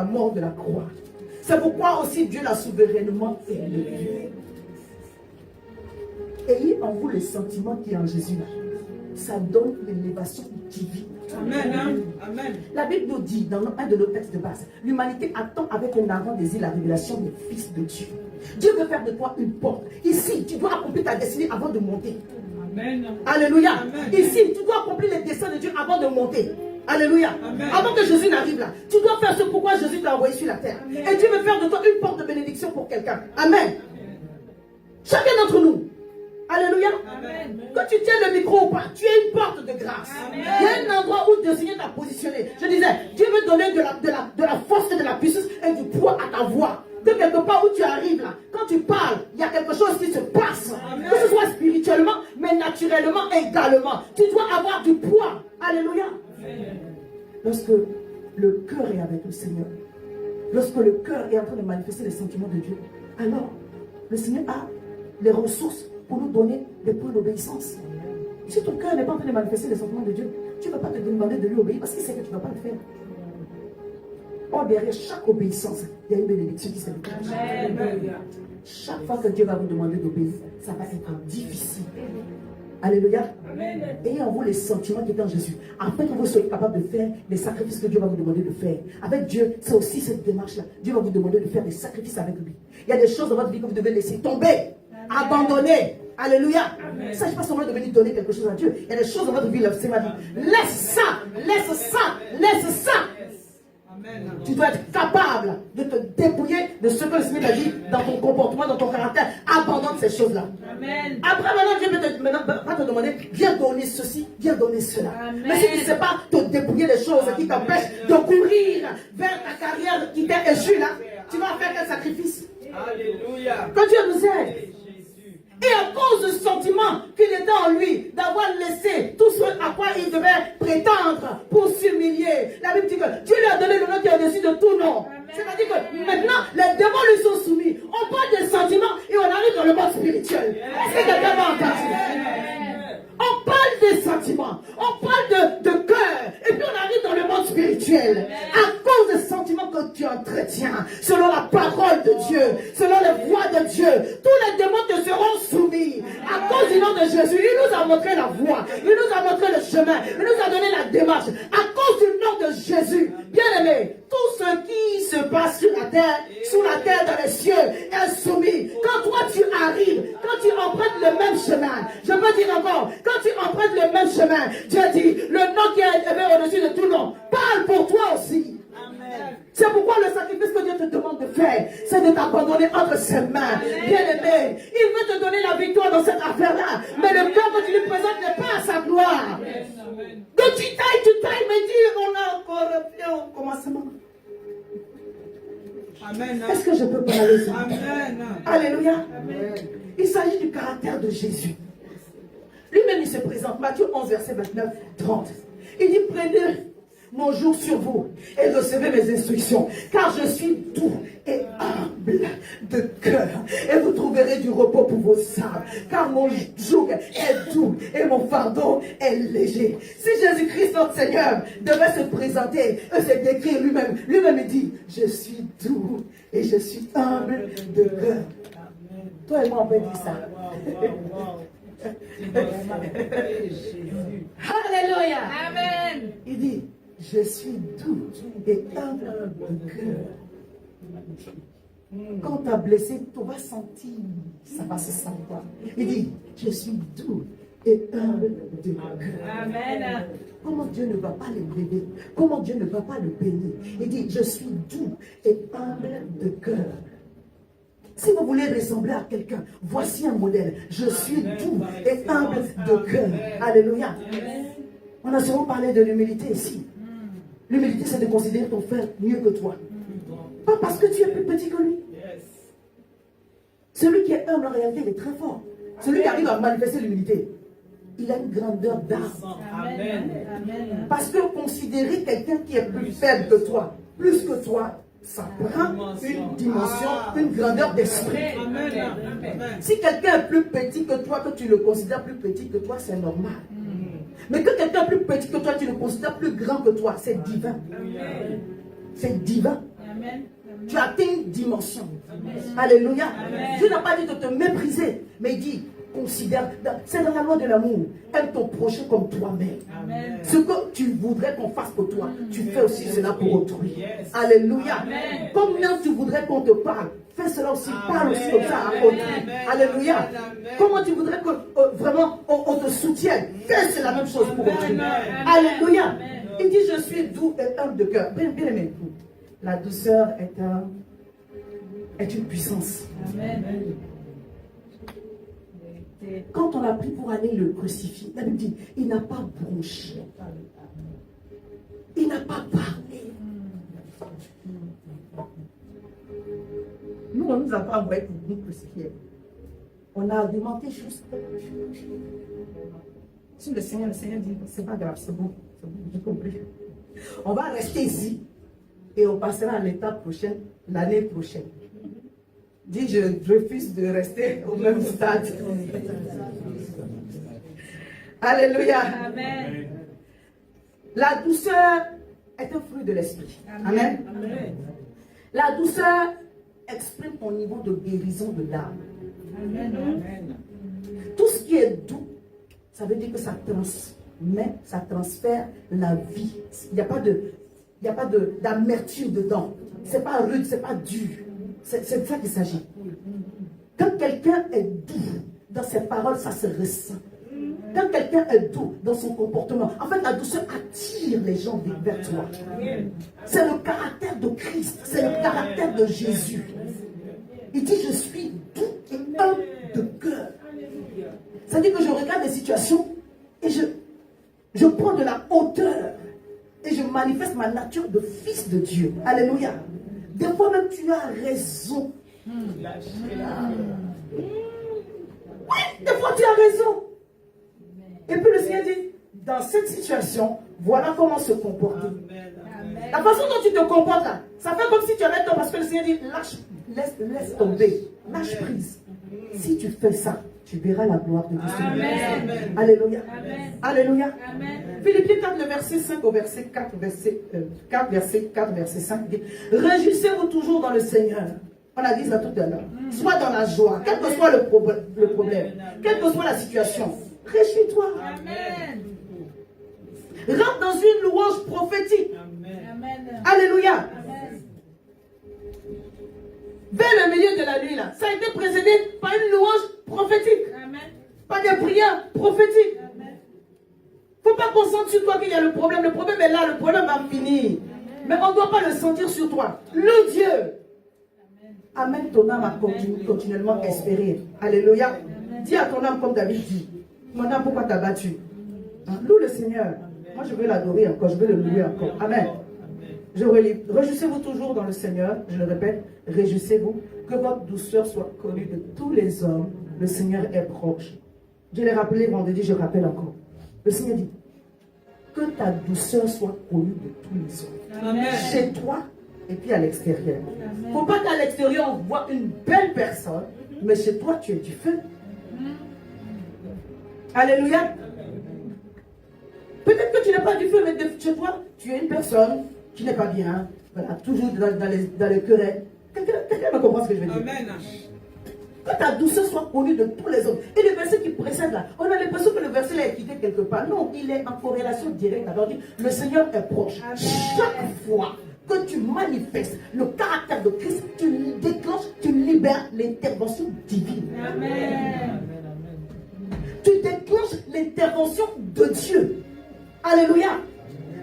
mort de la croix. C'est pourquoi aussi Dieu l'a souverainement élevé. Ayez en vous le sentiment qui est en Jésus là. Ça donne l'élévation divine. Amen. Amen. La Bible nous dit dans un de nos textes de base, l'humanité attend avec un ardent désir la révélation du Fils de Dieu. Dieu veut faire de toi une porte. Ici, tu dois accomplir ta destinée avant de monter. Amen. Alléluia. Amen. Ici, tu dois accomplir les desseins de Dieu avant de monter. Alléluia. Amen. Avant que Jésus n'arrive là, tu dois faire ce pourquoi Jésus t'a envoyé sur la terre. Amen. Et Dieu veut faire de toi une porte de bénédiction pour quelqu'un. Amen. Chacun d'entre nous. Alléluia. Amen. Quand tu tiens le micro ou pas, tu es une porte de grâce. Amen. Il y a un endroit où le Seigneur t'a positionné. Je disais, Dieu veut donner de la force et de la puissance et du poids à ta voix. De quelque part où tu arrives là, quand tu parles, il y a quelque chose qui se passe. Amen. Que ce soit spirituellement, mais naturellement également. Tu dois avoir du poids. Alléluia. Amen. Lorsque le cœur est avec le Seigneur, lorsque le cœur est en train de manifester les sentiments de Dieu, alors le Seigneur a les ressources pour nous donner des points d'obéissance. Si ton cœur n'est pas en train de manifester les sentiments de Dieu, tu ne vas pas te demander de lui obéir parce qu'il sait que tu ne vas pas le faire. Or, derrière chaque obéissance, il y a une bénédiction qui s'est déclenchée. Amen. Chaque fois que Dieu va vous demander d'obéir, ça va être difficile. Alléluia. Amen. Ayez en vous les sentiments qui étaient en Jésus, afin que vous soyez capable de faire les sacrifices que Dieu va vous demander de faire. Avec Dieu, c'est aussi cette démarche-là. Dieu va vous demander de faire des sacrifices avec lui. Il y a des choses dans votre vie que vous devez laisser tomber, abandonner. Alléluia. Il ne s'agit pas seulement de venir donner quelque chose à Dieu. Il y a des choses dans votre vie, le Seigneur m'a dit, laisse ça, laisse ça, laisse ça. Amen. Tu dois être capable de te dépouiller de ce que le Seigneur t'a dit dans ton comportement, dans ton caractère. Abandonne ces choses-là. Amen. Après, maintenant, Dieu va te demander, viens donner ceci, viens donner cela. Amen. Mais si tu ne sais pas te dépouiller des choses qui t'empêchent de courir vers ta carrière qui t'est échue là, tu vas faire quel sacrifice? Alléluia. Que Dieu nous aide. Jésus. Et à cause du sentiment qu'il était en lui, d'avoir laissé tout ce à quoi il devait prétendre pour s'humilier, la Bible dit que Dieu lui a donné le nom qui est au-dessus de tout nom. C'est-à-dire que maintenant, les démons lui sont soumis. On parle des sentiments et on arrive dans le monde spirituel. Est-ce que quelqu'un m'a entendu? On parle des sentiments, on parle de cœur, et puis on arrive dans le monde spirituel. À cause des sentiments que tu entretiens, selon la parole de Dieu, selon les voies de Dieu, tous les démons te seront soumis. À cause du nom de Jésus, il nous a montré la voie, il nous a montré le chemin, il nous a donné la démarche. À cause du nom de Jésus, bien aimé, tout ce qui se passe sur la terre, sous la terre, dans les cieux, est soumis. Quand toi tu arrives, quand quand tu empruntes le même chemin, je peux dire encore, quand tu empruntes le même chemin, Dieu dit, le nom qui est élevé au-dessus de tout nom, parle pour toi aussi. C'est pourquoi le sacrifice que Dieu te demande de faire, c'est de t'abandonner entre ses mains. Bien-aimé, il veut te donner la victoire dans cette affaire-là. Mais le cœur que tu lui présentes n'est pas à sa gloire. Donc tu tailles, mais dis, on a encore fait au commencement. Amen. Est-ce que je peux parler ça? Amen. Alléluia. Il s'agit du caractère de Jésus. Lui-même, il se présente. Matthieu 11, verset 29, 30. Il dit, prenez mon joug sur vous et recevez mes instructions, car je suis doux et humble de cœur, et vous trouverez du repos pour vos âmes, car mon joug est doux et mon fardeau est léger. Si Jésus-Christ, notre Seigneur, devait se présenter et se décrire lui-même, lui-même dit, je suis doux et je suis humble de cœur. Toi et moi, on peut dire ça. Alléluia. Amen. Il dit, je suis doux et humble de cœur. Quand tu as blessé, tu vas sentir, ça va se sentir. Il dit, je suis doux et humble de cœur. Amen. Comment Dieu ne va pas le bénir? Comment Dieu ne va pas le bénir? Il dit, je suis doux et humble de cœur. Si vous voulez ressembler à quelqu'un, voici un modèle. Je suis doux et humble de cœur. Alléluia. On a souvent parlé de l'humilité ici. L'humilité, c'est de considérer ton frère mieux que toi. Pas parce que tu es plus petit que lui. Celui qui est humble, en réalité, il est très fort. Celui qui arrive à manifester l'humilité, il a une grandeur d'âme. Amen. Amen. Parce que considérer quelqu'un qui est plus faible que toi, plus que toi, ça prend une dimension, une grandeur d'esprit. Si quelqu'un est plus petit que toi, que tu le considères plus petit que toi, c'est normal. Mais que quelqu'un est plus petit que toi, tu le considères plus grand que toi, c'est divin. C'est divin. Amen. Tu atteins une dimension. Alléluia. Dieu n'a pas dit de te mépriser, mais il dit, considère, c'est dans la loi de l'amour. Aime ton prochain comme toi-même. Ce que tu voudrais qu'on fasse pour toi, tu fais aussi cela pour autrui. Alléluia. Combien tu voudrais qu'on te parle, fais cela aussi, parle aussi comme ça à autrui. Alléluia. Comment tu voudrais que vraiment on te soutienne, fais la même chose pour autrui. Alléluia. Il dit, je suis doux et humble de cœur. Bien aimé. La douceur est une puissance. Amen. Quand on l'a pris pour aller le crucifier, la Bible dit, il n'a pas bronché. Il n'a pas parlé. Nous, on ne nous a pas envoyé pour nous crucifier. On a argumenté juste. Si le Seigneur dit, c'est pas grave, c'est bon, j'ai compris. On va rester ici et on passera à l'étape prochaine, l'année prochaine. Dis, je refuse de rester au même stade. Alléluia. Amen. La douceur est un fruit de l'esprit. Amen. Amen. La douceur exprime ton niveau de guérison de l'âme. Amen. Tout ce qui est doux, ça veut dire que ça transmet, ça transfère la vie. Il n'y a pas d'amertume dedans. C'est pas rude, c'est pas dur. C'est de ça qu'il s'agit. Quand quelqu'un est doux dans ses paroles, ça se ressent. Quand quelqu'un est doux dans son comportement, en fait, la douceur attire les gens vers toi. C'est le caractère de Christ, c'est le caractère de Jésus. Il dit, je suis doux et humble de cœur. C'est-à-dire que je regarde les situations et je prends de la hauteur et je manifeste ma nature de fils de Dieu. Alléluia. Des fois même tu as raison. Oui, des fois tu as raison. Et puis le Seigneur dit, dans cette situation, voilà comment se comporter. La façon dont tu te comportes là, ça fait comme si tu avais tort parce que le Seigneur dit, laisse tomber, lâche prise. Si tu fais ça, tu verras la gloire de Dieu. Amen. Alléluia. Amen. Alléluia. Amen. Philippiens 4, le verset 5 au verset 4, verset 5 dit, réjouissez-vous toujours dans le Seigneur. On a dit ça tout à l'heure. Sois dans la joie, quel que soit le problème, quelle que soit la situation. Réjouis-toi. Amen. Rentre dans une louange prophétique. Amen. Alléluia. Amen. Vers le milieu de la nuit, là, ça a été précédé par une louange prophétiques. Amen. Pas des prières prophétiques. Amen. Faut pas qu'on sente sur toi qu'il y a le problème. Le problème est là, le problème va finir. Mais on ne doit pas le sentir sur toi. Le Dieu. Amène ton âme à continuellement espérer. Alléluia. Dis à ton âme comme David dit. Mon âme, pourquoi t'as battu? Hein? Loue le Seigneur. Moi, je veux l'adorer encore. Je veux le louer encore. Amen. Je relis. Réjouissez-vous toujours dans le Seigneur. Je le répète. Réjouissez-vous. Que votre douceur soit connue de tous les hommes. Le Seigneur est proche. Je l'ai rappelé vendredi, je rappelle encore. Le Seigneur dit que ta douceur soit connue de tous les hommes. Amen. Chez toi et puis à l'extérieur. Il ne faut pas qu'à l'extérieur on voit une belle personne, mais chez toi tu es du feu. Alléluia. Peut-être que tu n'es pas du feu, mais chez toi tu es une personne qui n'est pas bien. Voilà, toujours dans les querelles. Quelqu'un me comprend ce que je veux dire? Amen. Que ta douceur soit connue de tous les hommes. Et le verset qui précède là, on a l'impression que le verset là est quitté quelque part. Non, il est en corrélation directe. Alors, le Seigneur est proche. Amen. Chaque fois que tu manifestes le caractère de Christ, tu déclenches, tu libères l'intervention divine. Amen. Tu déclenches l'intervention de Dieu. Alléluia.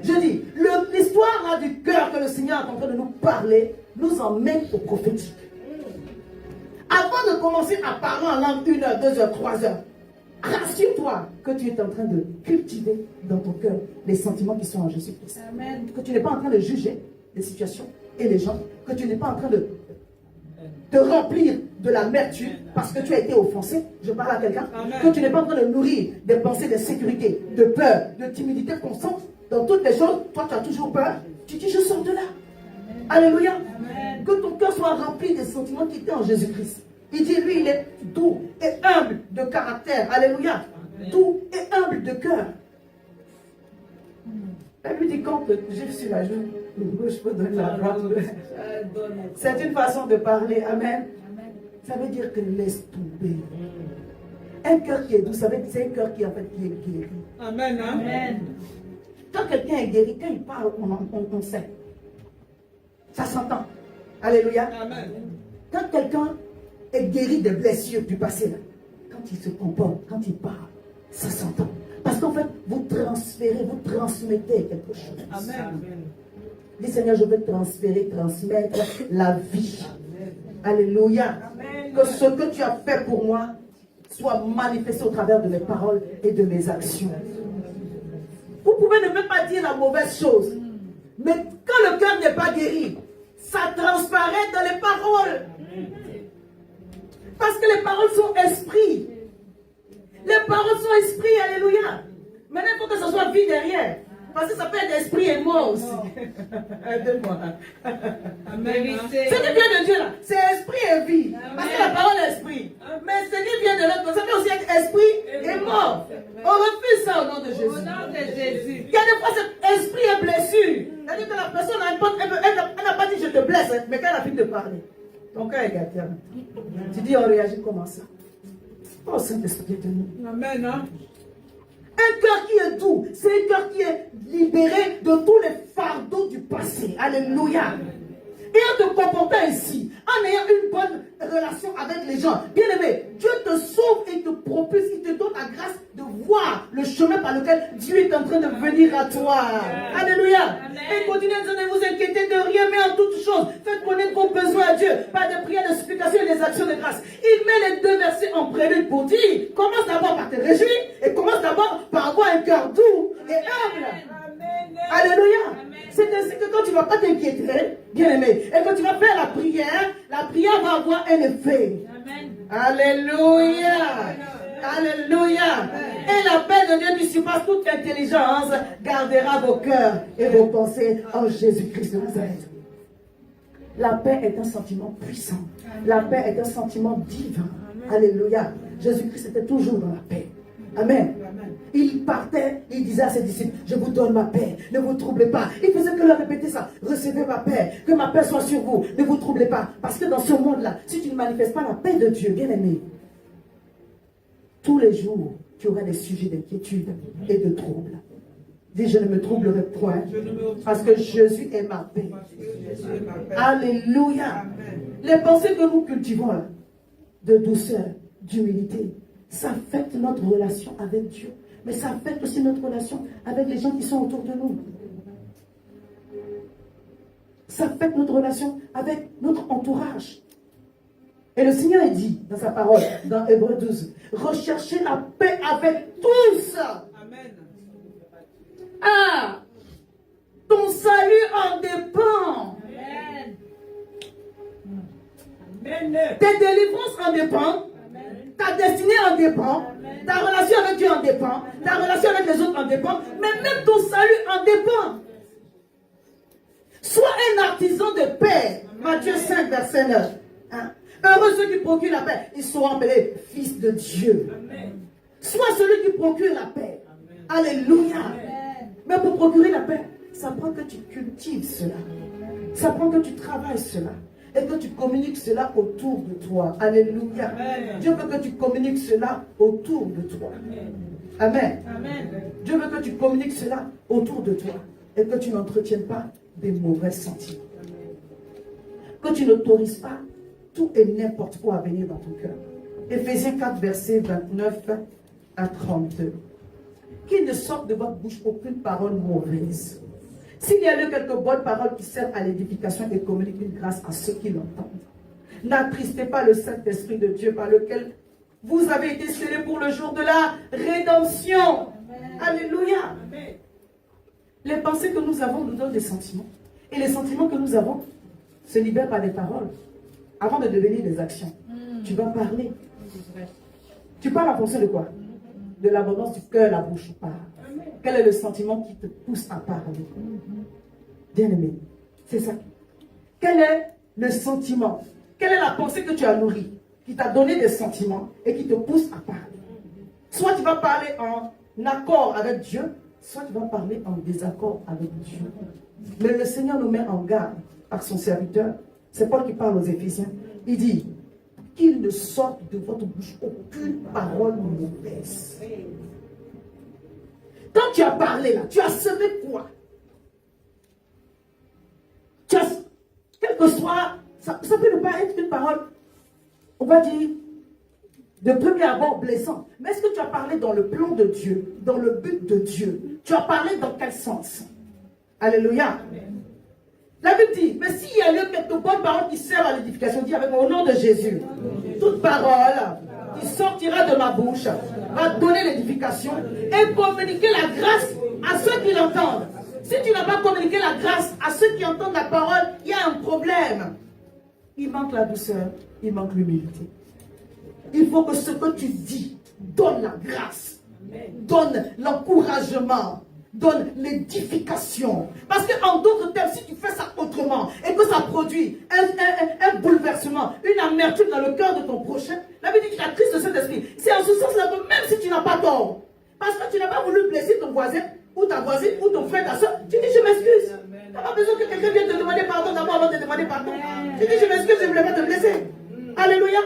Je dis, l'histoire là du cœur que le Seigneur est en train de nous parler nous emmène au prophétique. Avant de commencer à parler en langue 1 heure, 2 heures, 3 heures, rassure-toi que tu es en train de cultiver dans ton cœur les sentiments qui sont en Jésus-Christ. Amen. Que tu n'es pas en train de juger les situations et les gens. Que tu n'es pas en train de te remplir de l'amertume parce que tu as été offensé. Je parle à quelqu'un. Que tu n'es pas en train de nourrir des pensées d'insécurité, de peur, de timidité constante. Dans toutes les choses, toi tu as toujours peur. Tu dis je sors de là. Alléluia. Amen. Que ton cœur soit rempli des sentiments qui étaient en Jésus-Christ. Il dit, lui, il est doux et humble de caractère. Alléluia. Doux et humble de cœur. Elle lui dit, quand j'ai sur la joue, je peux donner la droite. C'est une façon de parler. Amen. Ça veut dire que laisse tomber. Un cœur qui est doux, ça veut dire c'est un cœur qui, en fait, qui est guéri. Amen. Amen. Quand quelqu'un est guéri, quand il parle, on sait. Ça s'entend. Alléluia. Amen. Quand quelqu'un est guéri des blessures du passé, là, quand il se comporte, quand il parle, ça s'entend. Parce qu'en fait, vous transférez, vous transmettez quelque chose. Amen. Dis Seigneur, je veux transférer, transmettre la vie. Alléluia. Que ce que tu as fait pour moi soit manifesté au travers de mes paroles et de mes actions. Vous pouvez ne même pas dire la mauvaise chose. Mais quand le cœur n'est pas guéri, ça transparaît dans les paroles. Parce que les paroles sont esprit. Les paroles sont esprit, alléluia. Maintenant, il faut que ça soit vie derrière. Parce que ça peut être esprit et mort aussi. Aide-moi. Amen. Ce qui vient de Dieu là, c'est esprit et vie. Parce que la parole est esprit. Mais ce qui vient de l'autre, ça peut aussi être esprit et mort. On refuse ça au nom de Jésus. Au nom de Jésus. Il y a des fois, cet esprit est blessure. C'est-à-dire que la personne elle n'a pas dit je te blesse, hein, mais quand elle a fini de parler, ton cœur est gâté. Tu dis on réagit comment ça? Oh Saint-Esprit de nous. Amen. Un cœur qui est doux, c'est un cœur qui est libéré de tous les fardeaux du passé. Alléluia. Et en te comportant ainsi, en ayant une bonne relation avec les gens, bien aimé, Dieu te sauve et te propulse, il te donne la grâce de voir le chemin par lequel Dieu est en train de venir à toi. Alléluia. Et continuez à ne vous inquiéter de rien, mais en toutes choses, faites connaître vos besoins à Dieu par des prières, des supplications et des actions de grâce. Il met les deux versets en prélude pour dire, commence d'abord par te réjouir et commence d'abord par avoir un cœur doux et humble. Alléluia. C'est ainsi que quand tu ne vas pas t'inquiéter, bien aimé, et que tu vas faire la prière va avoir un effet. Amen. Alléluia. Alléluia. Et la paix de Dieu qui surpasse toute intelligence gardera vos cœurs et vos pensées en Jésus-Christ de Nazareth. La paix est un sentiment puissant. La paix est un sentiment divin. Alléluia. Jésus-Christ était toujours dans la paix. Amen. Il partait, il disait à ses disciples, je vous donne ma paix, ne vous troublez pas. Il faisait que leur répéter ça, recevez ma paix, que ma paix soit sur vous, ne vous troublez pas. Parce que dans ce monde-là, si tu ne manifestes pas la paix de Dieu, bien aimé, tous les jours, tu auras des sujets d'inquiétude et de trouble. Dis, je ne me troublerai point, parce que Jésus est ma paix. Alléluia. Les pensées que nous cultivons là, de douceur, d'humilité. Ça affecte notre relation avec Dieu. Mais ça affecte aussi notre relation avec les gens qui sont autour de nous. Ça affecte notre relation avec notre entourage. Et le Seigneur dit dans sa parole, dans Hébreux 12, recherchez la paix avec tous. Amen. Ah, ton salut en dépend. Amen. Tes délivrances en dépendent. Ta destinée en dépend. Ta relation avec Dieu en dépend. Ta relation avec les autres en dépend. Mais même ton salut en dépend. Sois un artisan de paix. Matthieu 5, verset 9. Hein? Heureux ceux qui procurent la paix. Ils seront appelés fils de Dieu. Amen. Sois celui qui procure la paix. Alléluia. Mais pour procurer la paix, ça prend que tu cultives cela. Ça prend que tu travailles cela. Et que tu communiques cela autour de toi. Alléluia. Amen. Dieu veut que tu communiques cela autour de toi. Amen. Amen. Dieu veut que tu communiques cela autour de toi. Et que tu n'entretiennes pas des mauvais sentiments. Que tu n'autorises pas tout et n'importe quoi à venir dans ton cœur. Éphésiens 4, versets 29 à 32. Qu'il ne sorte de votre bouche aucune parole mauvaise. S'il y a eu quelques bonnes paroles qui servent à l'édification et communiquent une grâce à ceux qui l'entendent. N'attristez pas le Saint-Esprit de Dieu par lequel vous avez été scellés pour le jour de la rédemption. Amen. Alléluia. Amen. Les pensées que nous avons nous donnent des sentiments. Et les sentiments que nous avons se libèrent par des paroles. Avant de devenir des actions. Tu vas parler. Tu parles en fonction de quoi? De l'abondance du cœur, la bouche parle. Quel est le sentiment qui te pousse à parler? Bien-aimé, c'est ça. Quel est le sentiment? Quelle est la pensée que tu as nourrie, qui t'a donné des sentiments et qui te pousse à parler? Soit tu vas parler en accord avec Dieu, soit tu vas parler en désaccord avec Dieu. Mais le Seigneur nous met en garde par son serviteur. C'est Paul qui parle aux Éphésiens. Il dit qu'il ne sorte de votre bouche aucune parole mauvaise. Quand tu as parlé là, tu as semé quoi? Quel que soit, ça peut ne pas être une parole, on va dire, de premier abord blessant. Mais est-ce que tu as parlé dans le plan de Dieu, dans le but de Dieu? Tu as parlé dans quel sens? Alléluia. La Bible dit, mais s'il y a eu quelques bonnes paroles qui servent à l'édification, dis avec moi, au nom de Jésus, toute parole qui sortira de ma bouche va donner l'édification et communiquer la grâce à ceux qui l'entendent. Si tu n'as pas communiqué la grâce à ceux qui entendent la parole, il y a un problème. Il manque la douceur, il manque l'humilité. Il faut que ce que tu dis donne la grâce, donne l'encouragement, donne l'édification. Parce qu'en d'autres termes, si tu fais ça autrement et que ça produit un bouleversement, une amertume dans le cœur de ton prochain, la Bible dit que la crise de cet esprit, c'est en ce sens-là que même si tu n'as pas tort, parce que tu n'as pas voulu blesser ton voisin, ou ta voisine, ou ton frère, ta soeur, tu dis je m'excuse. Tu n'as pas besoin que quelqu'un vienne te demander pardon d'abord avant de te demander pardon. Tu dis je m'excuse, je ne voulais pas te blesser. Alléluia.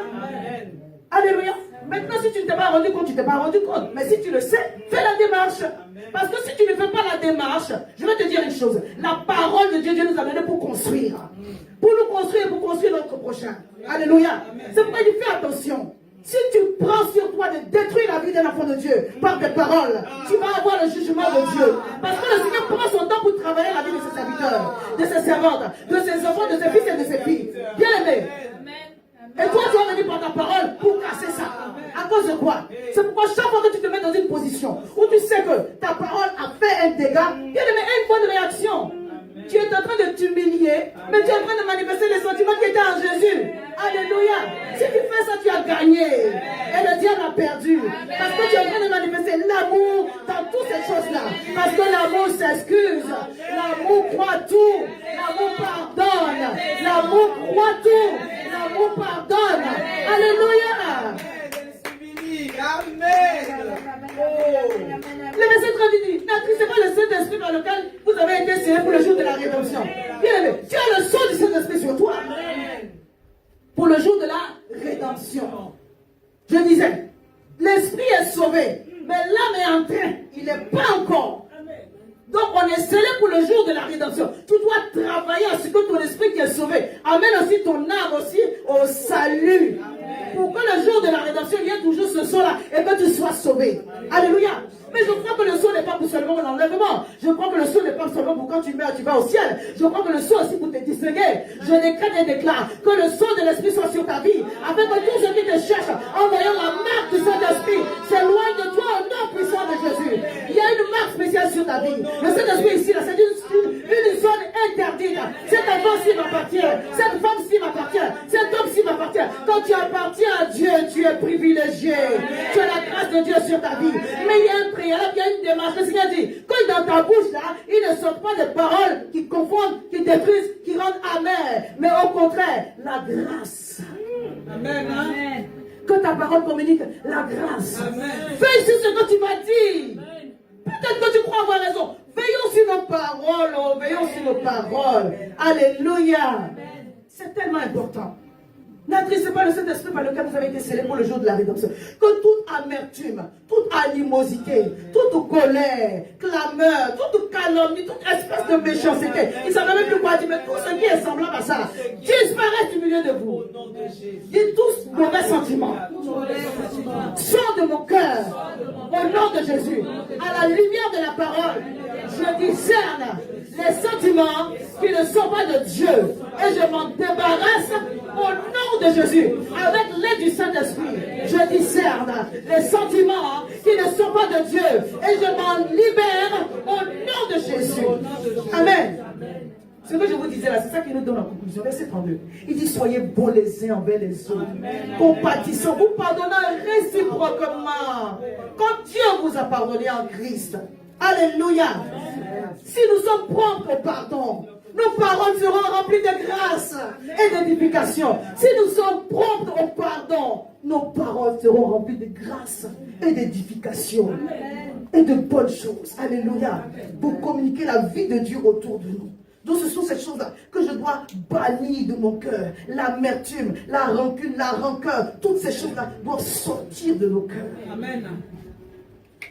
Alléluia. Maintenant, si tu ne t'es pas rendu compte, tu ne t'es pas rendu compte. Mais si tu le sais, fais la démarche. Parce que si tu ne fais pas la démarche, je vais te dire une chose. La parole de Dieu, Dieu nous a donné pour construire. Pour nous construire et pour construire notre prochain. Alléluia. C'est pourquoi il dit fais attention. Si tu prends sur toi de détruire la vie d'un enfant de Dieu par tes paroles, tu vas avoir le jugement de Dieu. Parce que le Seigneur prend son temps pour travailler la vie de ses serviteurs, de ses servantes, de ses enfants, de ses fils et de ses filles. Bien aimé. Et toi, tu vas venir par ta parole pour casser ça. À cause de quoi? C'est pourquoi chaque fois que tu te mets dans une position où tu sais que ta parole a fait un dégât, bien aimé, une bonne réaction. Tu es en train de t'humilier, mais tu es en train de manifester les sentiments qui étaient en Jésus. Alléluia. Si tu fais ça, tu as gagné. Et le diable a perdu. Parce que tu es en train de manifester l'amour dans toutes ces choses-là. Parce que l'amour s'excuse. L'amour croit tout. L'amour pardonne. L'amour croit tout. L'amour pardonne. Alléluia. Amen. Le verset 30 dit, n'attristez pas le Saint-Esprit par lequel vous avez été scellés pour le jour de la rédemption. Bien aimé, tu as le sang du Saint-Esprit sur toi. Pour le jour de la rédemption. Je disais, l'esprit est sauvé, mais l'âme est en train, il n'est pas encore. Donc on est scellé pour le jour de la rédemption. Tu dois travailler à ce que ton esprit qui est sauvé amène aussi ton âme aussi au salut. pour que le jour de la rédemption vienne toujours ce soir-là et que tu sois sauvé. Alléluia. Mais je crois que le saut n'est pas pour seulement l'enlèvement. Je crois que le saut n'est pas seulement pour quand tu meurs, tu vas au ciel. Je crois que le saut aussi pour te distinguer. Je décrète et déclare que le saut de l'Esprit soit sur ta vie. Afin que tous ceux qui te cherchent, en voyant la marque du Saint-Esprit, s'éloignent de toi au nom puissant de Jésus. Il y a une marque spéciale sur ta vie. Le Saint-Esprit ici, là, c'est une zone interdite. Cet enfant-ci m'appartient. Cette femme-ci m'appartient. Cet homme-ci m'appartient. Quand tu appartiens à Dieu, tu es privilégié. Tu as la grâce de Dieu sur ta vie. Mais il y a un préalable, il y a une démarche. Le Seigneur dit, quand dans ta bouche, là, il ne sort pas de paroles qui confondent, qui détruisent, qui rendent amers. Mais au contraire, la grâce. Amen. Amen. Que ta parole communique la grâce. Amen. Fais ici ce que tu m'as dit. Peut-être que tu crois avoir raison. Veillons sur nos paroles. Oh, veillons sur nos paroles. Alléluia. C'est tellement important. N'attristez pas le Saint-Esprit par lequel vous avez été scellés pour le jour de la rédemption. Que toute amertume, toute animosité, toute colère, clameur, toute calomnie, toute espèce de méchanceté, ils ne savent même plus quoi dire, mais tout ce qui est semblable à ça, disparaisse du milieu de vous. Dites tous mauvais sentiments. Sors de mon cœur, au nom de Jésus, à la lumière de la parole, je discerne les sentiments qui ne sont pas de Dieu et je m'en débarrasse au nom de Jésus avec l'aide du Saint-Esprit. Je discerne les sentiments qui ne sont pas de Dieu et je m'en libère au nom de Jésus. Amen. Ce que je vous disais là, c'est ça qui nous donne en conclusion. Verset 32. Il dit, soyez bons les uns envers les autres. Compatissants, vous pardonnant réciproquement. Comme Dieu vous a pardonné en Christ. Alléluia. Si nous sommes prompts au pardon, nos paroles seront remplies de grâce et d'édification. Si nous sommes prompts au pardon, nos paroles seront remplies de grâce et d'édification et de bonnes choses. Alléluia. Pour communiquer la vie de Dieu autour de nous. Donc ce sont ces choses-là que je dois bannir de mon cœur. L'amertume, la rancune, la rancœur, toutes ces choses-là doivent sortir de nos cœurs. Amen.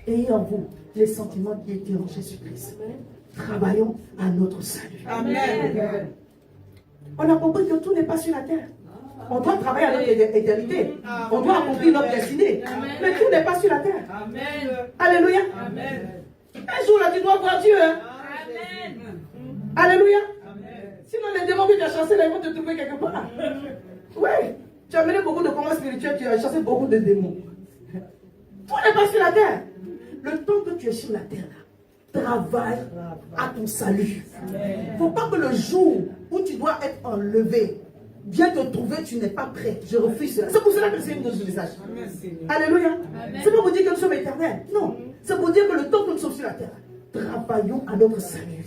Ayez en vous les sentiments qui étaient en Jésus-Christ. Travaillons à notre salut. Amen. On a compris que tout n'est pas sur la terre. On doit travailler à notre éternité. On doit accomplir notre destinée. Mais tout n'est pas sur la terre. Amen. Alléluia. Amen. Un jour là, tu dois voir Dieu. Hein? Amen. Alléluia. Amen. Sinon, les démons qui t'ont chassé, là, ils vont te trouver quelque part. Oui. Tu as mené beaucoup de combats spirituels, tu as chassé beaucoup de démons. Tout n'est pas sur la terre. Le temps que tu es sur la terre, là, travaille à ton salut. Il ne faut pas que le jour où tu dois être enlevé, viens te trouver, tu n'es pas prêt. Je refuse cela. C'est pour cela que c'est une de nos messages. Alléluia. C'est pas pour dire que nous sommes éternels. Non. C'est pour dire que le temps que nous sommes sur la terre, travaillons à notre salut.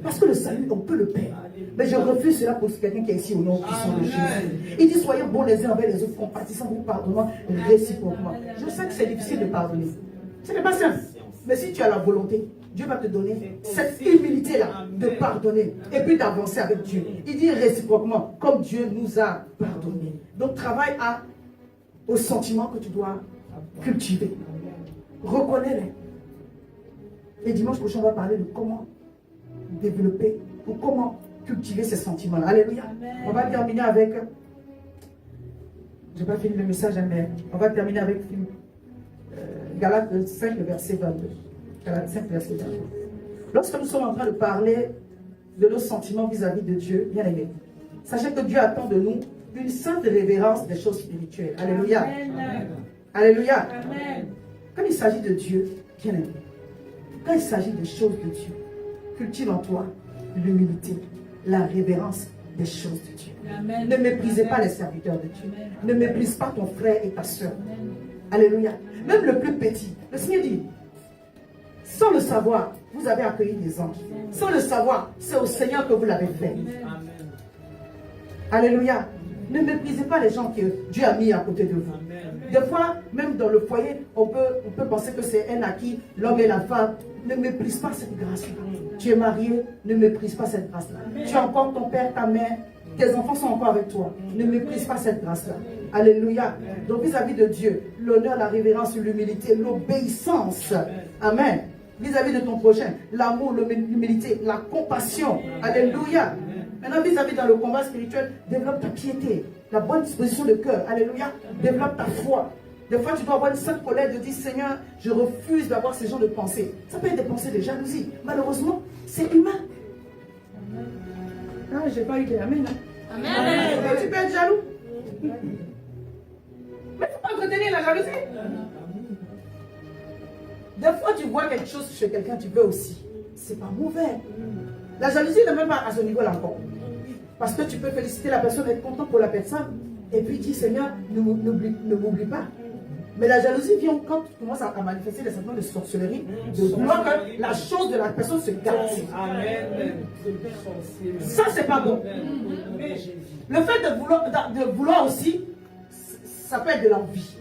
Parce que le salut, on peut le perdre. Mais je refuse cela pour quelqu'un qui est ici au nom puissant de Jésus. Il dit, soyez bons les uns envers les autres, compatissants, vous pardonnant réciproquement. Je sais que c'est difficile de pardonner. Ce n'est pas simple. Mais si tu as la volonté, Dieu va te donner cette humilité-là de pardonner et puis d'avancer avec Dieu. Il dit réciproquement, comme Dieu nous a pardonné. Donc travaille aux sentiments que tu dois cultiver. Reconnais-les. Et dimanche prochain, on va parler de comment développer ou comment cultiver ces sentiments-là. Alléluia. On va terminer avec... Je n'ai pas fini le message, mais on va terminer avec Galates 5, verset 22. Galates 5, verset 22. Lorsque nous sommes en train de parler de nos sentiments vis-à-vis de Dieu, bien aimé, sachez que Dieu attend de nous une sainte révérence des choses spirituelles. Alléluia. Amen. Alléluia. Amen. Quand il s'agit de Dieu, bien aimé, quand il s'agit des choses de Dieu, cultive en toi l'humilité, la révérence des choses de Dieu. Amen. Ne méprisez pas les serviteurs de Dieu. Amen. Ne méprise pas ton frère et ta soeur. Amen. Alléluia. Même le plus petit. Le Seigneur dit, sans le savoir, vous avez accueilli des anges. Sans le savoir, c'est au Seigneur que vous l'avez fait. Amen. Alléluia. Ne méprisez pas les gens que Dieu a mis à côté de vous. Des fois, même dans le foyer, on peut penser que c'est un acquis, l'homme et la femme. Ne méprise pas cette grâce-là. Tu es marié, ne méprise pas cette grâce-là. Tu as encore ton père, ta mère, tes enfants sont encore avec toi. Ne méprise pas cette grâce-là. Alléluia. Donc vis-à-vis de Dieu, l'honneur, la révérence, l'humilité, l'obéissance. Amen. Vis-à-vis de ton prochain, l'amour, l'humilité, la compassion. Alléluia. Maintenant, vis-à-vis dans le combat spirituel, développe ta piété, la bonne disposition de cœur. Alléluia. Développe ta foi. Des fois, tu dois avoir une sainte colère de dire, Seigneur, je refuse d'avoir ce genre de pensées. Ça peut être des pensées de jalousie. Malheureusement, c'est humain. Ah, je n'ai pas eu de amen. Amen. Tu peux être jaloux. Mais il ne faut pas entretenir la jalousie. Des fois, tu vois quelque chose chez quelqu'un, tu veux aussi. C'est pas mauvais. La jalousie n'est même pas à ce niveau-là encore. Parce que tu peux féliciter la personne, être content pour la personne, et puis dire, Seigneur, ne m'oublie pas. Mais la jalousie vient quand tu commences à manifester des sentiments de sorcellerie, de vouloir que la chose de la personne se gâte. Ça, c'est pas bon. Le fait de vouloir aussi, ça peut être de l'envie.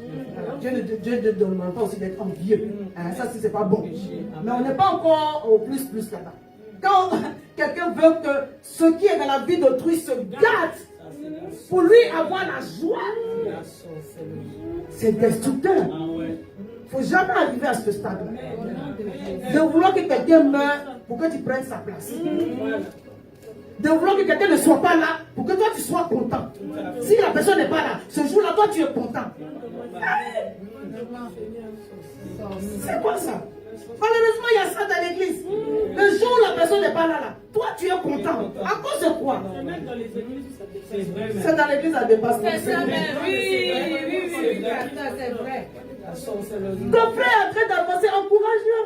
Dieu ne demande pas aussi d'être envieux. Hein, ça, c'est pas bon. Mais on n'est pas encore au plus là-bas. Quand quelqu'un veut que ce qui est dans la vie d'autrui se gâte, pour lui avoir la joie, c'est destructeur. Il ne faut jamais arriver à ce stade-là. De vouloir que quelqu'un meure pour que tu prennes sa place. De vouloir que quelqu'un ne soit pas là pour que toi tu sois content. Si la personne n'est pas là, ce jour-là, toi tu es content. C'est quoi ça? Malheureusement, il y a ça dans l'église. Le jour où la personne n'est pas là, toi tu es content. À cause de quoi? C'est dans l'église à dépasse. C'est vrai. Ton frère est en train d'avancer, encourage-le.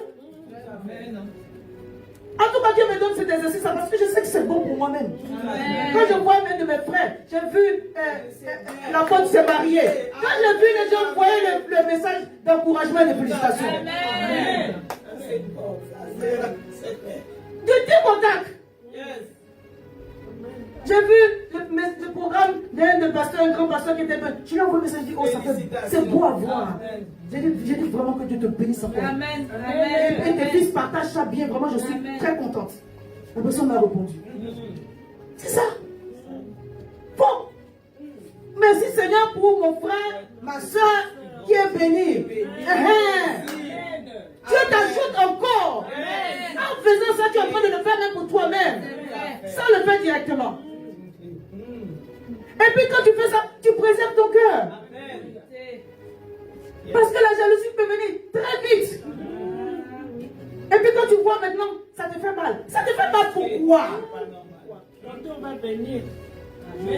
En tout cas, Dieu me donne cet exercice parce que je sais que c'est bon pour moi-même. Quand je vois un de mes frères, j'ai vu la femme se marier. Quand j'ai vu les gens envoyer le message d'encouragement et de félicitations. Dieu dit mon tac. J'ai vu le programme d'un pasteur, un grand pasteur qui était bon. Je lui ai envoyé le message, je dis, oh, ça fait, c'est beau à voir. J'ai dit vraiment que Dieu te bénisse encore. Amen. Et tes fils partagent ça bien, vraiment, je suis très contente. La personne m'a répondu. C'est ça. Bon. Merci Seigneur pour mon frère, ma soeur qui est bénie. Dieu t'ajoute encore. En faisant ça, tu es en train de le faire même pour toi-même. Sans le faire directement. Et puis quand tu fais ça, tu préserves ton cœur. Parce que la jalousie peut venir très vite. Et puis quand tu vois maintenant, ça te fait mal. Ça te fait mal pourquoi?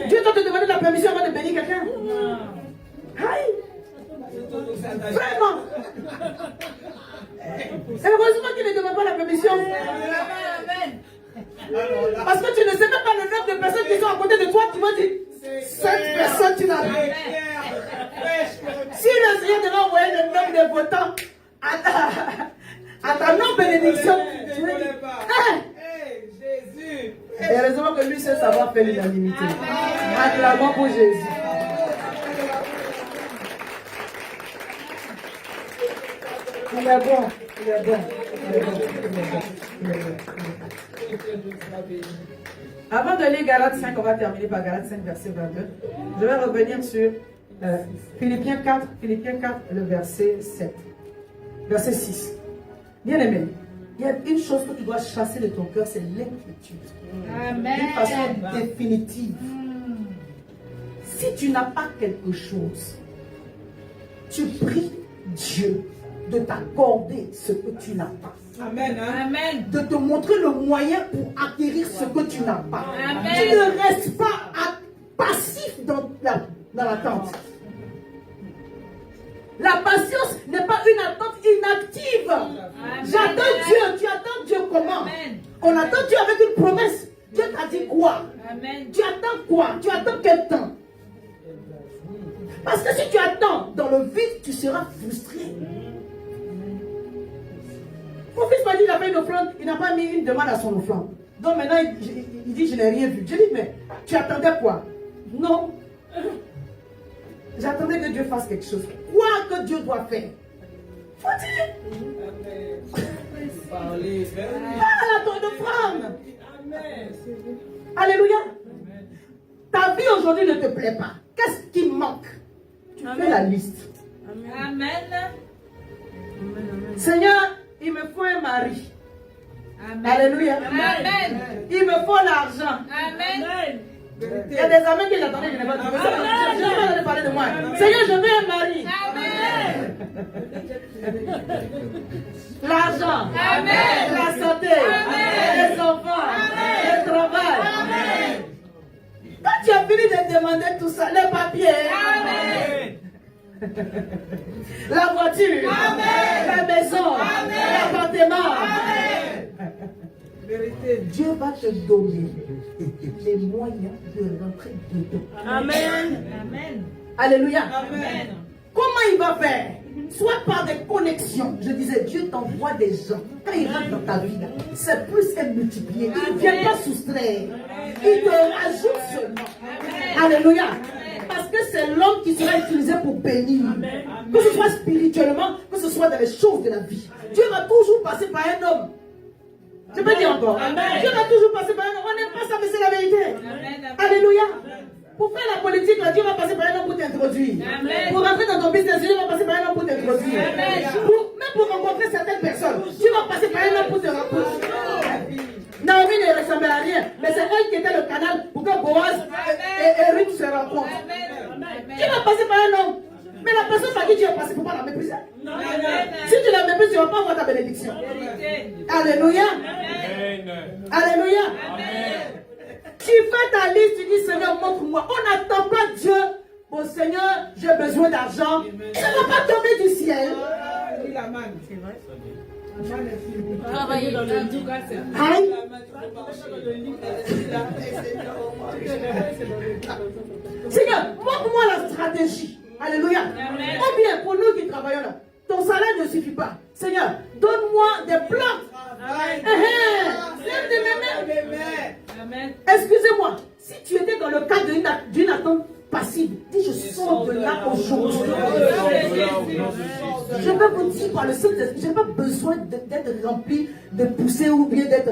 Dieu doit te demander la permission avant de bénir quelqu'un. Aïe. Vraiment. Heureusement qu'il ne demande pas la permission. Parce que tu ne sais même pas le nombre de personnes qui sont à côté de toi. Tu vas dire, cette personne, tu n'as pas. Si le Seigneur devait envoyer le nombre de votants à ta non-bénédiction, tu vas dire, Jésus. Et heureusement que lui sait savoir faire l'unanimité. Acclamons pour Jésus. Il est bon, il est bon, il est bon, il est bon. Avant de lire Galates 5, on va terminer par Galates 5, verset 22. Je vais revenir sur Philippiens 4, le verset 7. Verset 6. Bien aimé, il y a une chose que tu dois chasser de ton cœur, c'est l'inquiétude. D'une façon définitive. Si tu n'as pas quelque chose, tu pries Dieu de t'accorder ce que tu n'as pas. Amen. Amen. De te montrer le moyen pour acquérir ce que tu n'as pas. Amen. Tu ne restes pas passif dans l'attente. La patience n'est pas une attente inactive. J'attends Dieu. Tu attends Dieu comment? Amen. On attend Dieu avec une promesse. Dieu t'a dit quoi? Amen. Tu attends quoi? Tu attends quel temps? Parce que si tu attends dans le vide, tu seras frustré. Mon fils m'a dit qu'il a fait une offrande, il n'a pas mis une demande à son offrande. Donc maintenant, il dit, je n'ai rien vu. Je dis, mais tu attendais quoi? Non. J'attendais que Dieu fasse quelque chose. Quoi que Dieu doit faire? Faut-il? Parle à ton offrande. Alléluia. Ta vie aujourd'hui ne te plaît pas. Qu'est-ce qui manque? Tu fais la liste. Amen. Seigneur, il me faut un mari. Alléluia. Amen. Il me faut l'argent. Amen. Il y a des amis qui l'attendaient, je n'ai pas dit. Je n'ai pas de parler de moi. Seigneur, je veux un mari. L'argent. Amen. La santé. Amen. Les enfants. Le travail. Quand tu as fini de demander tout ça, les papiers. Amen. La voiture. Amen. La maison. L'appartement. Vérité. Dieu va te donner les moyens de rentrer dedans. Amen. Amen. Alléluia. Amen. Comment il va faire? Soit par des connexions. Je disais, Dieu t'envoie des gens. Quand ils rentrent dans ta vie, c'est plus qu'un multiplier. Il ne vient pas soustraire. Il te rajoute seulement. Alléluia. Parce que c'est l'homme qui sera utilisé pour bénir. Que ce soit spirituellement, que ce soit dans les choses de la vie. Dieu va toujours passer par un homme. Je peux dire encore. Dieu va toujours passer par un homme. On n'aime pas ça, mais c'est la vérité. Alléluia. Pour faire la politique, là, Dieu va passer par un homme pour t'introduire. Pour rentrer dans ton business, Dieu va passer par un homme pour t'introduire. Même pour rencontrer certaines personnes, Dieu va passer par un homme pour te rencontrer. Naomi ne ressemblait à rien, mais c'est elle qui était le canal pour que Boaz et Ruth se rencontrent. Dieu va passer par un homme. Mais la personne par qui Dieu est passé, il ne faut pas la mépriser. Si tu la méprises, tu ne vas pas avoir ta bénédiction. Alléluia. Alléluia. Tu fais ta liste, tu dis Seigneur, montre-moi. On n'attend pas Dieu. Bon Seigneur, j'ai besoin d'argent. Ça ne va pas tomber du ciel. Oui, la manne. C'est vrai. La manne est finie. Travailler dans le tout cas, c'est Aïe. Seigneur, montre-moi la stratégie. Alléluia. Ou bien, pour nous qui travaillons là, ton salaire ne suffit pas. Seigneur, donne-moi des plans. Amen. Excusez-moi, si tu étais dans le cadre d'une attente passive, dis je sors de là aujourd'hui. Je peux vous dire par le Saint-Esprit, je n'ai pas besoin d'être rempli, de pousser ou bien d'être.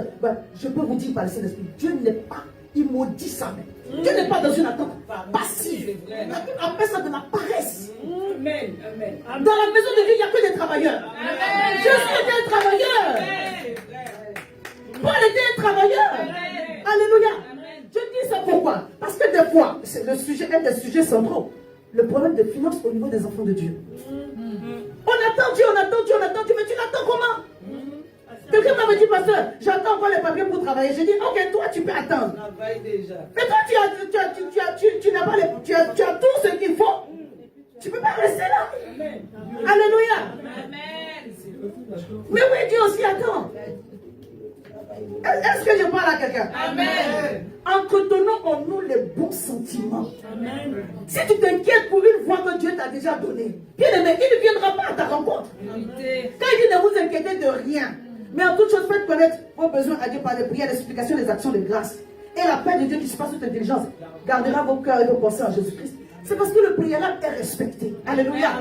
Je peux vous dire par le Saint-Esprit, Dieu n'est pas, il maudit ça même. Dieu n'est pas dans une attente passive. Il appelle ça de la paresse. Amen. Dans la maison de Dieu, il n'y a que des travailleurs. Je suis un travailleur. Paul était un travailleur. Alléluia. Je dis ça pourquoi? Parce que des fois, c'est le sujet, un des sujets centraux, le problème de finances au niveau des enfants de Dieu. On attend Dieu, mais tu l'attends comment? Quelqu'un m'avait dit, pasteur, j'attends encore les papiers pour travailler. J'ai dit, ok, toi tu peux attendre. Travaille déjà. Mais toi tu n'as pas tu as tout ce qu'il faut. Tu ne peux pas rester là. Alléluia. Mais oui, Dieu aussi attend. Est-ce que je parle à quelqu'un? Amen. Entretenons en nous les bons sentiments. Si tu t'inquiètes pour une voix que Dieu t'a déjà donnée, bien aimé, il ne viendra pas à ta rencontre. Quand il dit ne vous inquiétez de rien, mais en toute chose faites connaître vos besoins à Dieu par les prières, l'explication des actions de grâce. Et la paix de Dieu qui se passe toute intelligence gardera vos cœurs et vos pensées en Jésus-Christ. C'est parce que le préalable est respecté. Alléluia.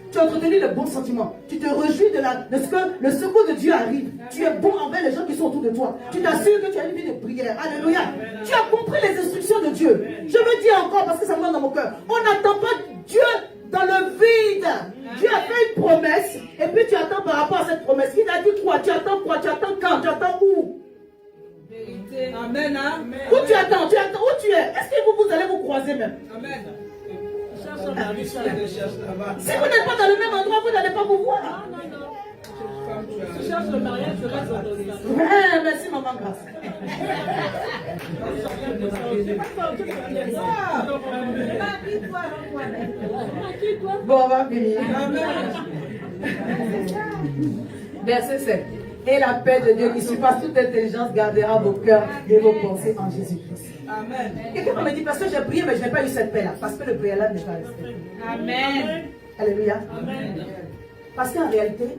Tu as entretenu le bon sentiment. Tu te réjouis de ce que le secours de Dieu arrive. Tu es bon envers les gens qui sont autour de toi. Tu t'assures que tu as une vie de prière. Alléluia. Tu as compris les instructions de Dieu. Je veux dire encore parce que ça me monte dans mon cœur. On n'attend pas Dieu dans le vide. Dieu a fait une promesse et puis tu attends par rapport à cette promesse. Il a dit quoi? Tu attends quoi? Tu attends quand? Tu attends où? Amen. Où tu attends? Où tu es? Est-ce que vous allez vous croiser même? Amen. Si vous n'êtes pas dans le même endroit, vous n'allez pas vous voir. Tu cherches le mariage, tu restes dans le Merci maman grâce. Bon, on va finir. Verset 7. Et la paix de Dieu qui surpasse toute intelligence gardera vos cœurs et vos pensées en Jésus-Christ. Amen. Quelqu'un m'a dit, parce que j'ai prié, mais je n'ai pas eu cette paix-là. Parce que le préalable n'est pas resté. Amen. Alléluia. Parce qu'en réalité,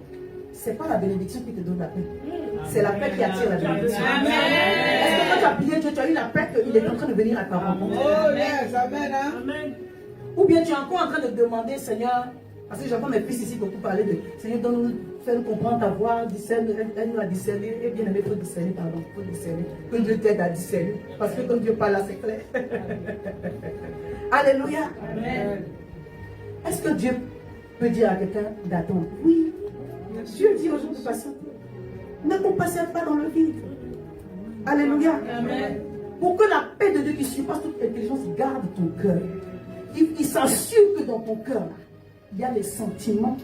ce n'est pas la bénédiction qui te donne la paix. C'est la paix qui attire la bénédiction. Amen. Est-ce que quand tu as prié Dieu, tu as eu la paix qu'il est en train de venir à ta rencontre? Oh yes, amen. Ou bien tu es encore en train de demander, Seigneur, parce que j'entends mes fils ici beaucoup parler de Seigneur, donne-nous, fais-nous comprendre ta voix, discerne, aide-nous à discerner. Et bien aimé, il faut discerner, pardon, il faut discerner. Que Dieu t'aide à discerner. Parce que quand Dieu parle là, c'est clair. Alléluia. Amen. Est-ce que Dieu peut dire à quelqu'un d'attendre? Oui. Dieu dit aux gens de patienter. Ne compassionnez pas dans le vide. Alléluia. Amen. Pour que la paix de Dieu qui surpasse toute intelligence garde ton cœur. Il s'assure que dans ton cœur, il y a les sentiments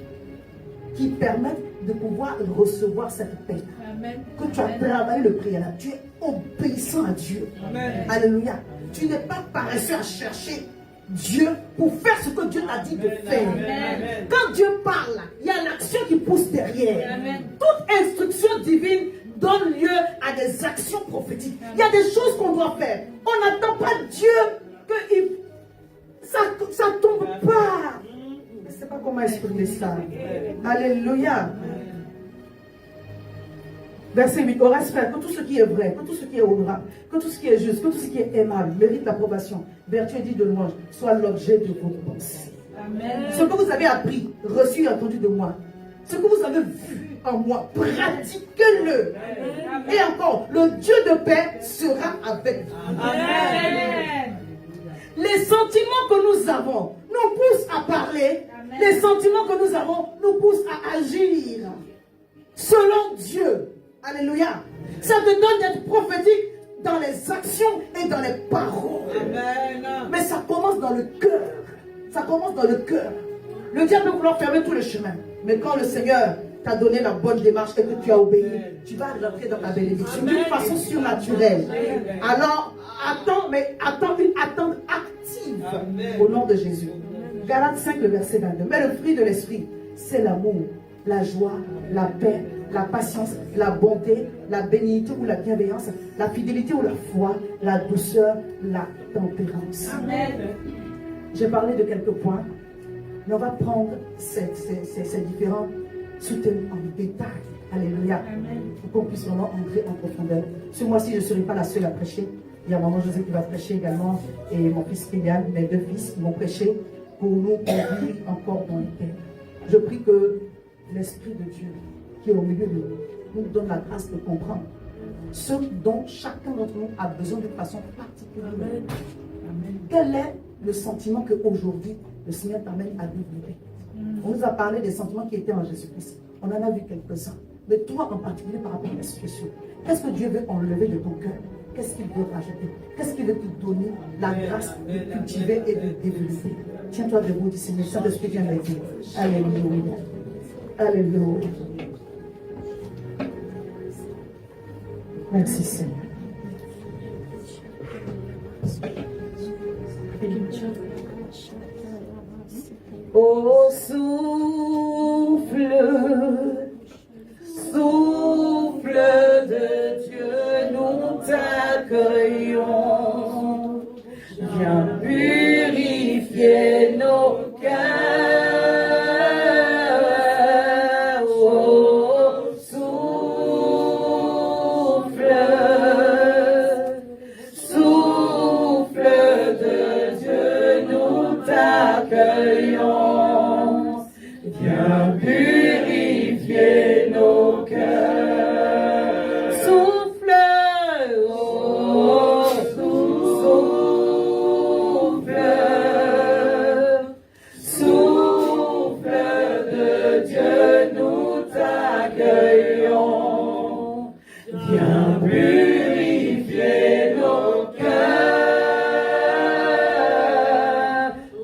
qui permettent de pouvoir recevoir cette paix. Amen. Que tu as travaillé le préalable. Tu es obéissant à Dieu. Amen. Alléluia. Tu n'es pas paresseux à chercher Dieu pour faire ce que Dieu t'a dit de faire. Amen. Quand Dieu parle, il y a l'action qui pousse derrière. Amen. Toute instruction divine donne lieu à des actions prophétiques. Il y a des choses qu'on doit faire. On n'attend pas Dieu que ça tombe pas. Je ne sais pas comment exprimer ça. Alléluia. Verset 8. Au reste, que tout ce qui est vrai, que tout ce qui est honorable, que tout ce qui est juste, que tout ce qui est aimable, mérite l'approbation, vertu et dit de louange, soit l'objet de vos pensées. Amen. Ce que vous avez appris, reçu et entendu de moi, ce que vous avez vu en moi, pratiquez-le. Et encore, le Dieu de paix sera avec vous. Amen. Les sentiments que nous avons nous poussent à parler. Amen. Les sentiments que nous avons nous poussent à agir selon Dieu. Alléluia. Ça te donne d'être prophétique dans les actions et dans les paroles. Amen. Mais ça commence dans le cœur. Ça commence dans le cœur. Le diable peut vouloir fermer tous les chemins. Mais quand le Seigneur t'a donné la bonne démarche et que tu as obéi, tu vas rentrer dans ta bénédiction d'une façon surnaturelle. Alors, attends une attente active. Amen. Au nom de Jésus. Galates 5, le verset 22. Mais le fruit de l'esprit, c'est l'amour, la joie, la paix, la patience, la bonté, la bénignité ou la bienveillance, la fidélité ou la foi, la douceur, la tempérance. Amen. J'ai parlé de quelques points, mais on va prendre ces différents sous-thèmes en détail. Alléluia. Amen. Pour qu'on puisse vraiment entrer en profondeur. Ce mois-ci, je ne serai pas la seule à prêcher. Il y a maman José qui va prêcher également et mon fils Kylian, mes deux fils, qui vont prêcher pour nous conduire encore dans les terres. Je prie que l'Esprit de Dieu qui est au milieu de nous donne la grâce de comprendre ce dont chacun d'entre nous a besoin de façon particulière. Amen. Quel est le sentiment qu'aujourd'hui le Seigneur t'amène à développer? On nous a parlé des sentiments qui étaient en Jésus-Christ. On en a vu quelques-uns. Mais toi en particulier par rapport à la situation, qu'est-ce que Dieu veut enlever de ton cœur? Qu'est-ce qu'il veut rajouter? Qu'est-ce qu'il veut te donner la grâce de cultiver et de développer? Tiens-toi debout, dis Seigneur, Saint-Esprit vient m'aider. Alléluia. Alléluia. Merci Seigneur. Oh, souffle, souffle de Dieu, nous t'accueillons. Viens purifier nos cœurs. Oh, souffle, souffle de Dieu, nous t'accueillons. Viens purifier nos cœurs. Souffle, oh, souffle, souffle de Dieu, nous t'accueillons. Viens purifier nos cœurs.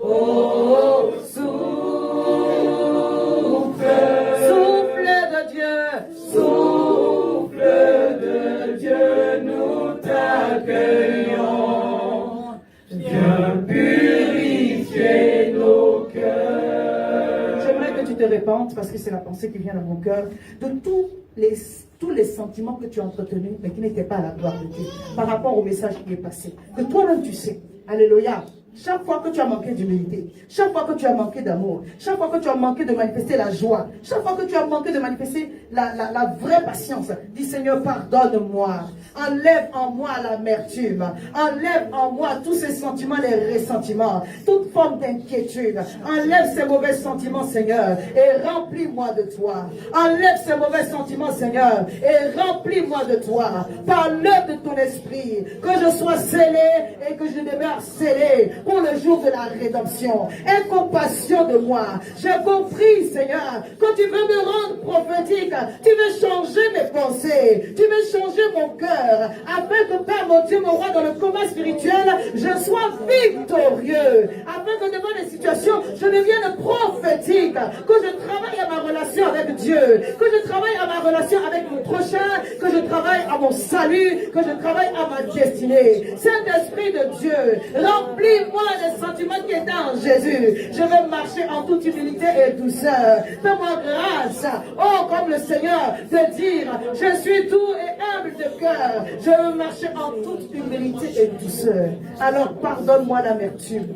Oh, souffle, souffle de Dieu, souffle de Dieu, nous t'accueillons. Viens purifier nos cœurs. J'aimerais que tu te répandes, parce que c'est la pensée qui vient dans mon cœur, de tous les sentiments que tu as entretenus, mais qui n'étaient pas à la gloire de Dieu, par rapport au message qui est passé. Que toi-même tu sais. Alléluia. Chaque fois que tu as manqué d'humilité, chaque fois que tu as manqué d'amour, chaque fois que tu as manqué de manifester la joie, chaque fois que tu as manqué de manifester la vraie patience, dis Seigneur, pardonne-moi. Enlève en moi l'amertume. Enlève en moi tous ces sentiments, les ressentiments, toute forme d'inquiétude. Enlève ces mauvais sentiments, Seigneur, et remplis-moi de toi. Enlève ces mauvais sentiments, Seigneur, et remplis-moi de toi. Par l'œuvre de ton esprit, que je sois scellé et que je demeure scellé pour le jour de la rédemption. Aie compassion de moi. J'ai compris, Seigneur, quand tu veux me rendre prophétique, tu veux changer mes pensées, tu veux changer mon cœur, afin que, Père mon Dieu, mon roi, dans le combat spirituel, je sois victorieux, afin que devant les situations, je devienne prophétique, que je travaille à ma relation avec Dieu, que je travaille à ma relation avec mon prochain, que je travaille à mon salut, que je travaille à ma destinée. Saint-Esprit de Dieu, remplis-moi des sentiments qui étaient en Jésus. Je veux marcher en toute humilité et douceur. Fais-moi grâce, oh, comme le Seigneur, de dire, je suis doux et humble de cœur. Je veux marcher en toute humilité et douceur. Alors pardonne-moi l'amertume.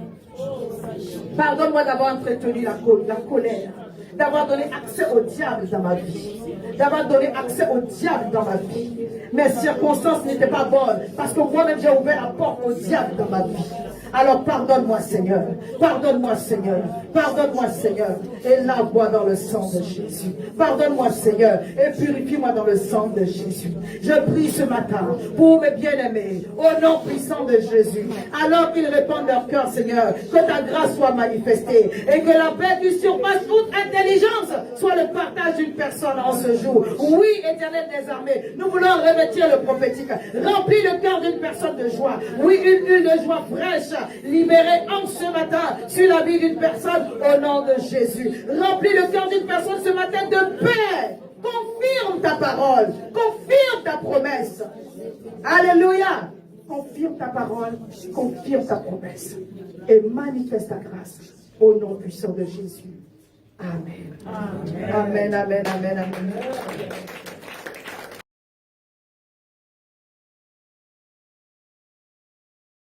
Pardonne-moi d'avoir entretenu la colère, d'avoir donné accès au diable dans ma vie, d'avoir donné accès au diable dans ma vie. Mes circonstances n'étaient pas bonnes parce que moi-même j'ai ouvert la porte au diable dans ma vie. Alors pardonne-moi Seigneur, pardonne-moi Seigneur, pardonne-moi Seigneur, et lave-moi dans le sang de Jésus. Pardonne-moi Seigneur, et purifie-moi dans le sang de Jésus. Je prie ce matin pour mes bien-aimés, au nom puissant de Jésus, alors qu'ils répandent leur cœur Seigneur, que ta grâce soit manifestée, et que la paix qui surpasse toute intelligence soit le partage d'une personne en ce jour. Oui, Éternel des armées, nous voulons revêtir le prophétique, remplir le cœur d'une personne de joie. Oui, une huile de joie fraîche, libérée en ce matin sur la vie d'une personne au nom de Jésus. Remplis le cœur d'une personne ce matin de paix. Confirme ta parole, confirme ta promesse. Alléluia. Confirme ta parole, confirme ta promesse et manifeste ta grâce au nom puissant de Jésus. Amen. Amen, amen, amen, amen.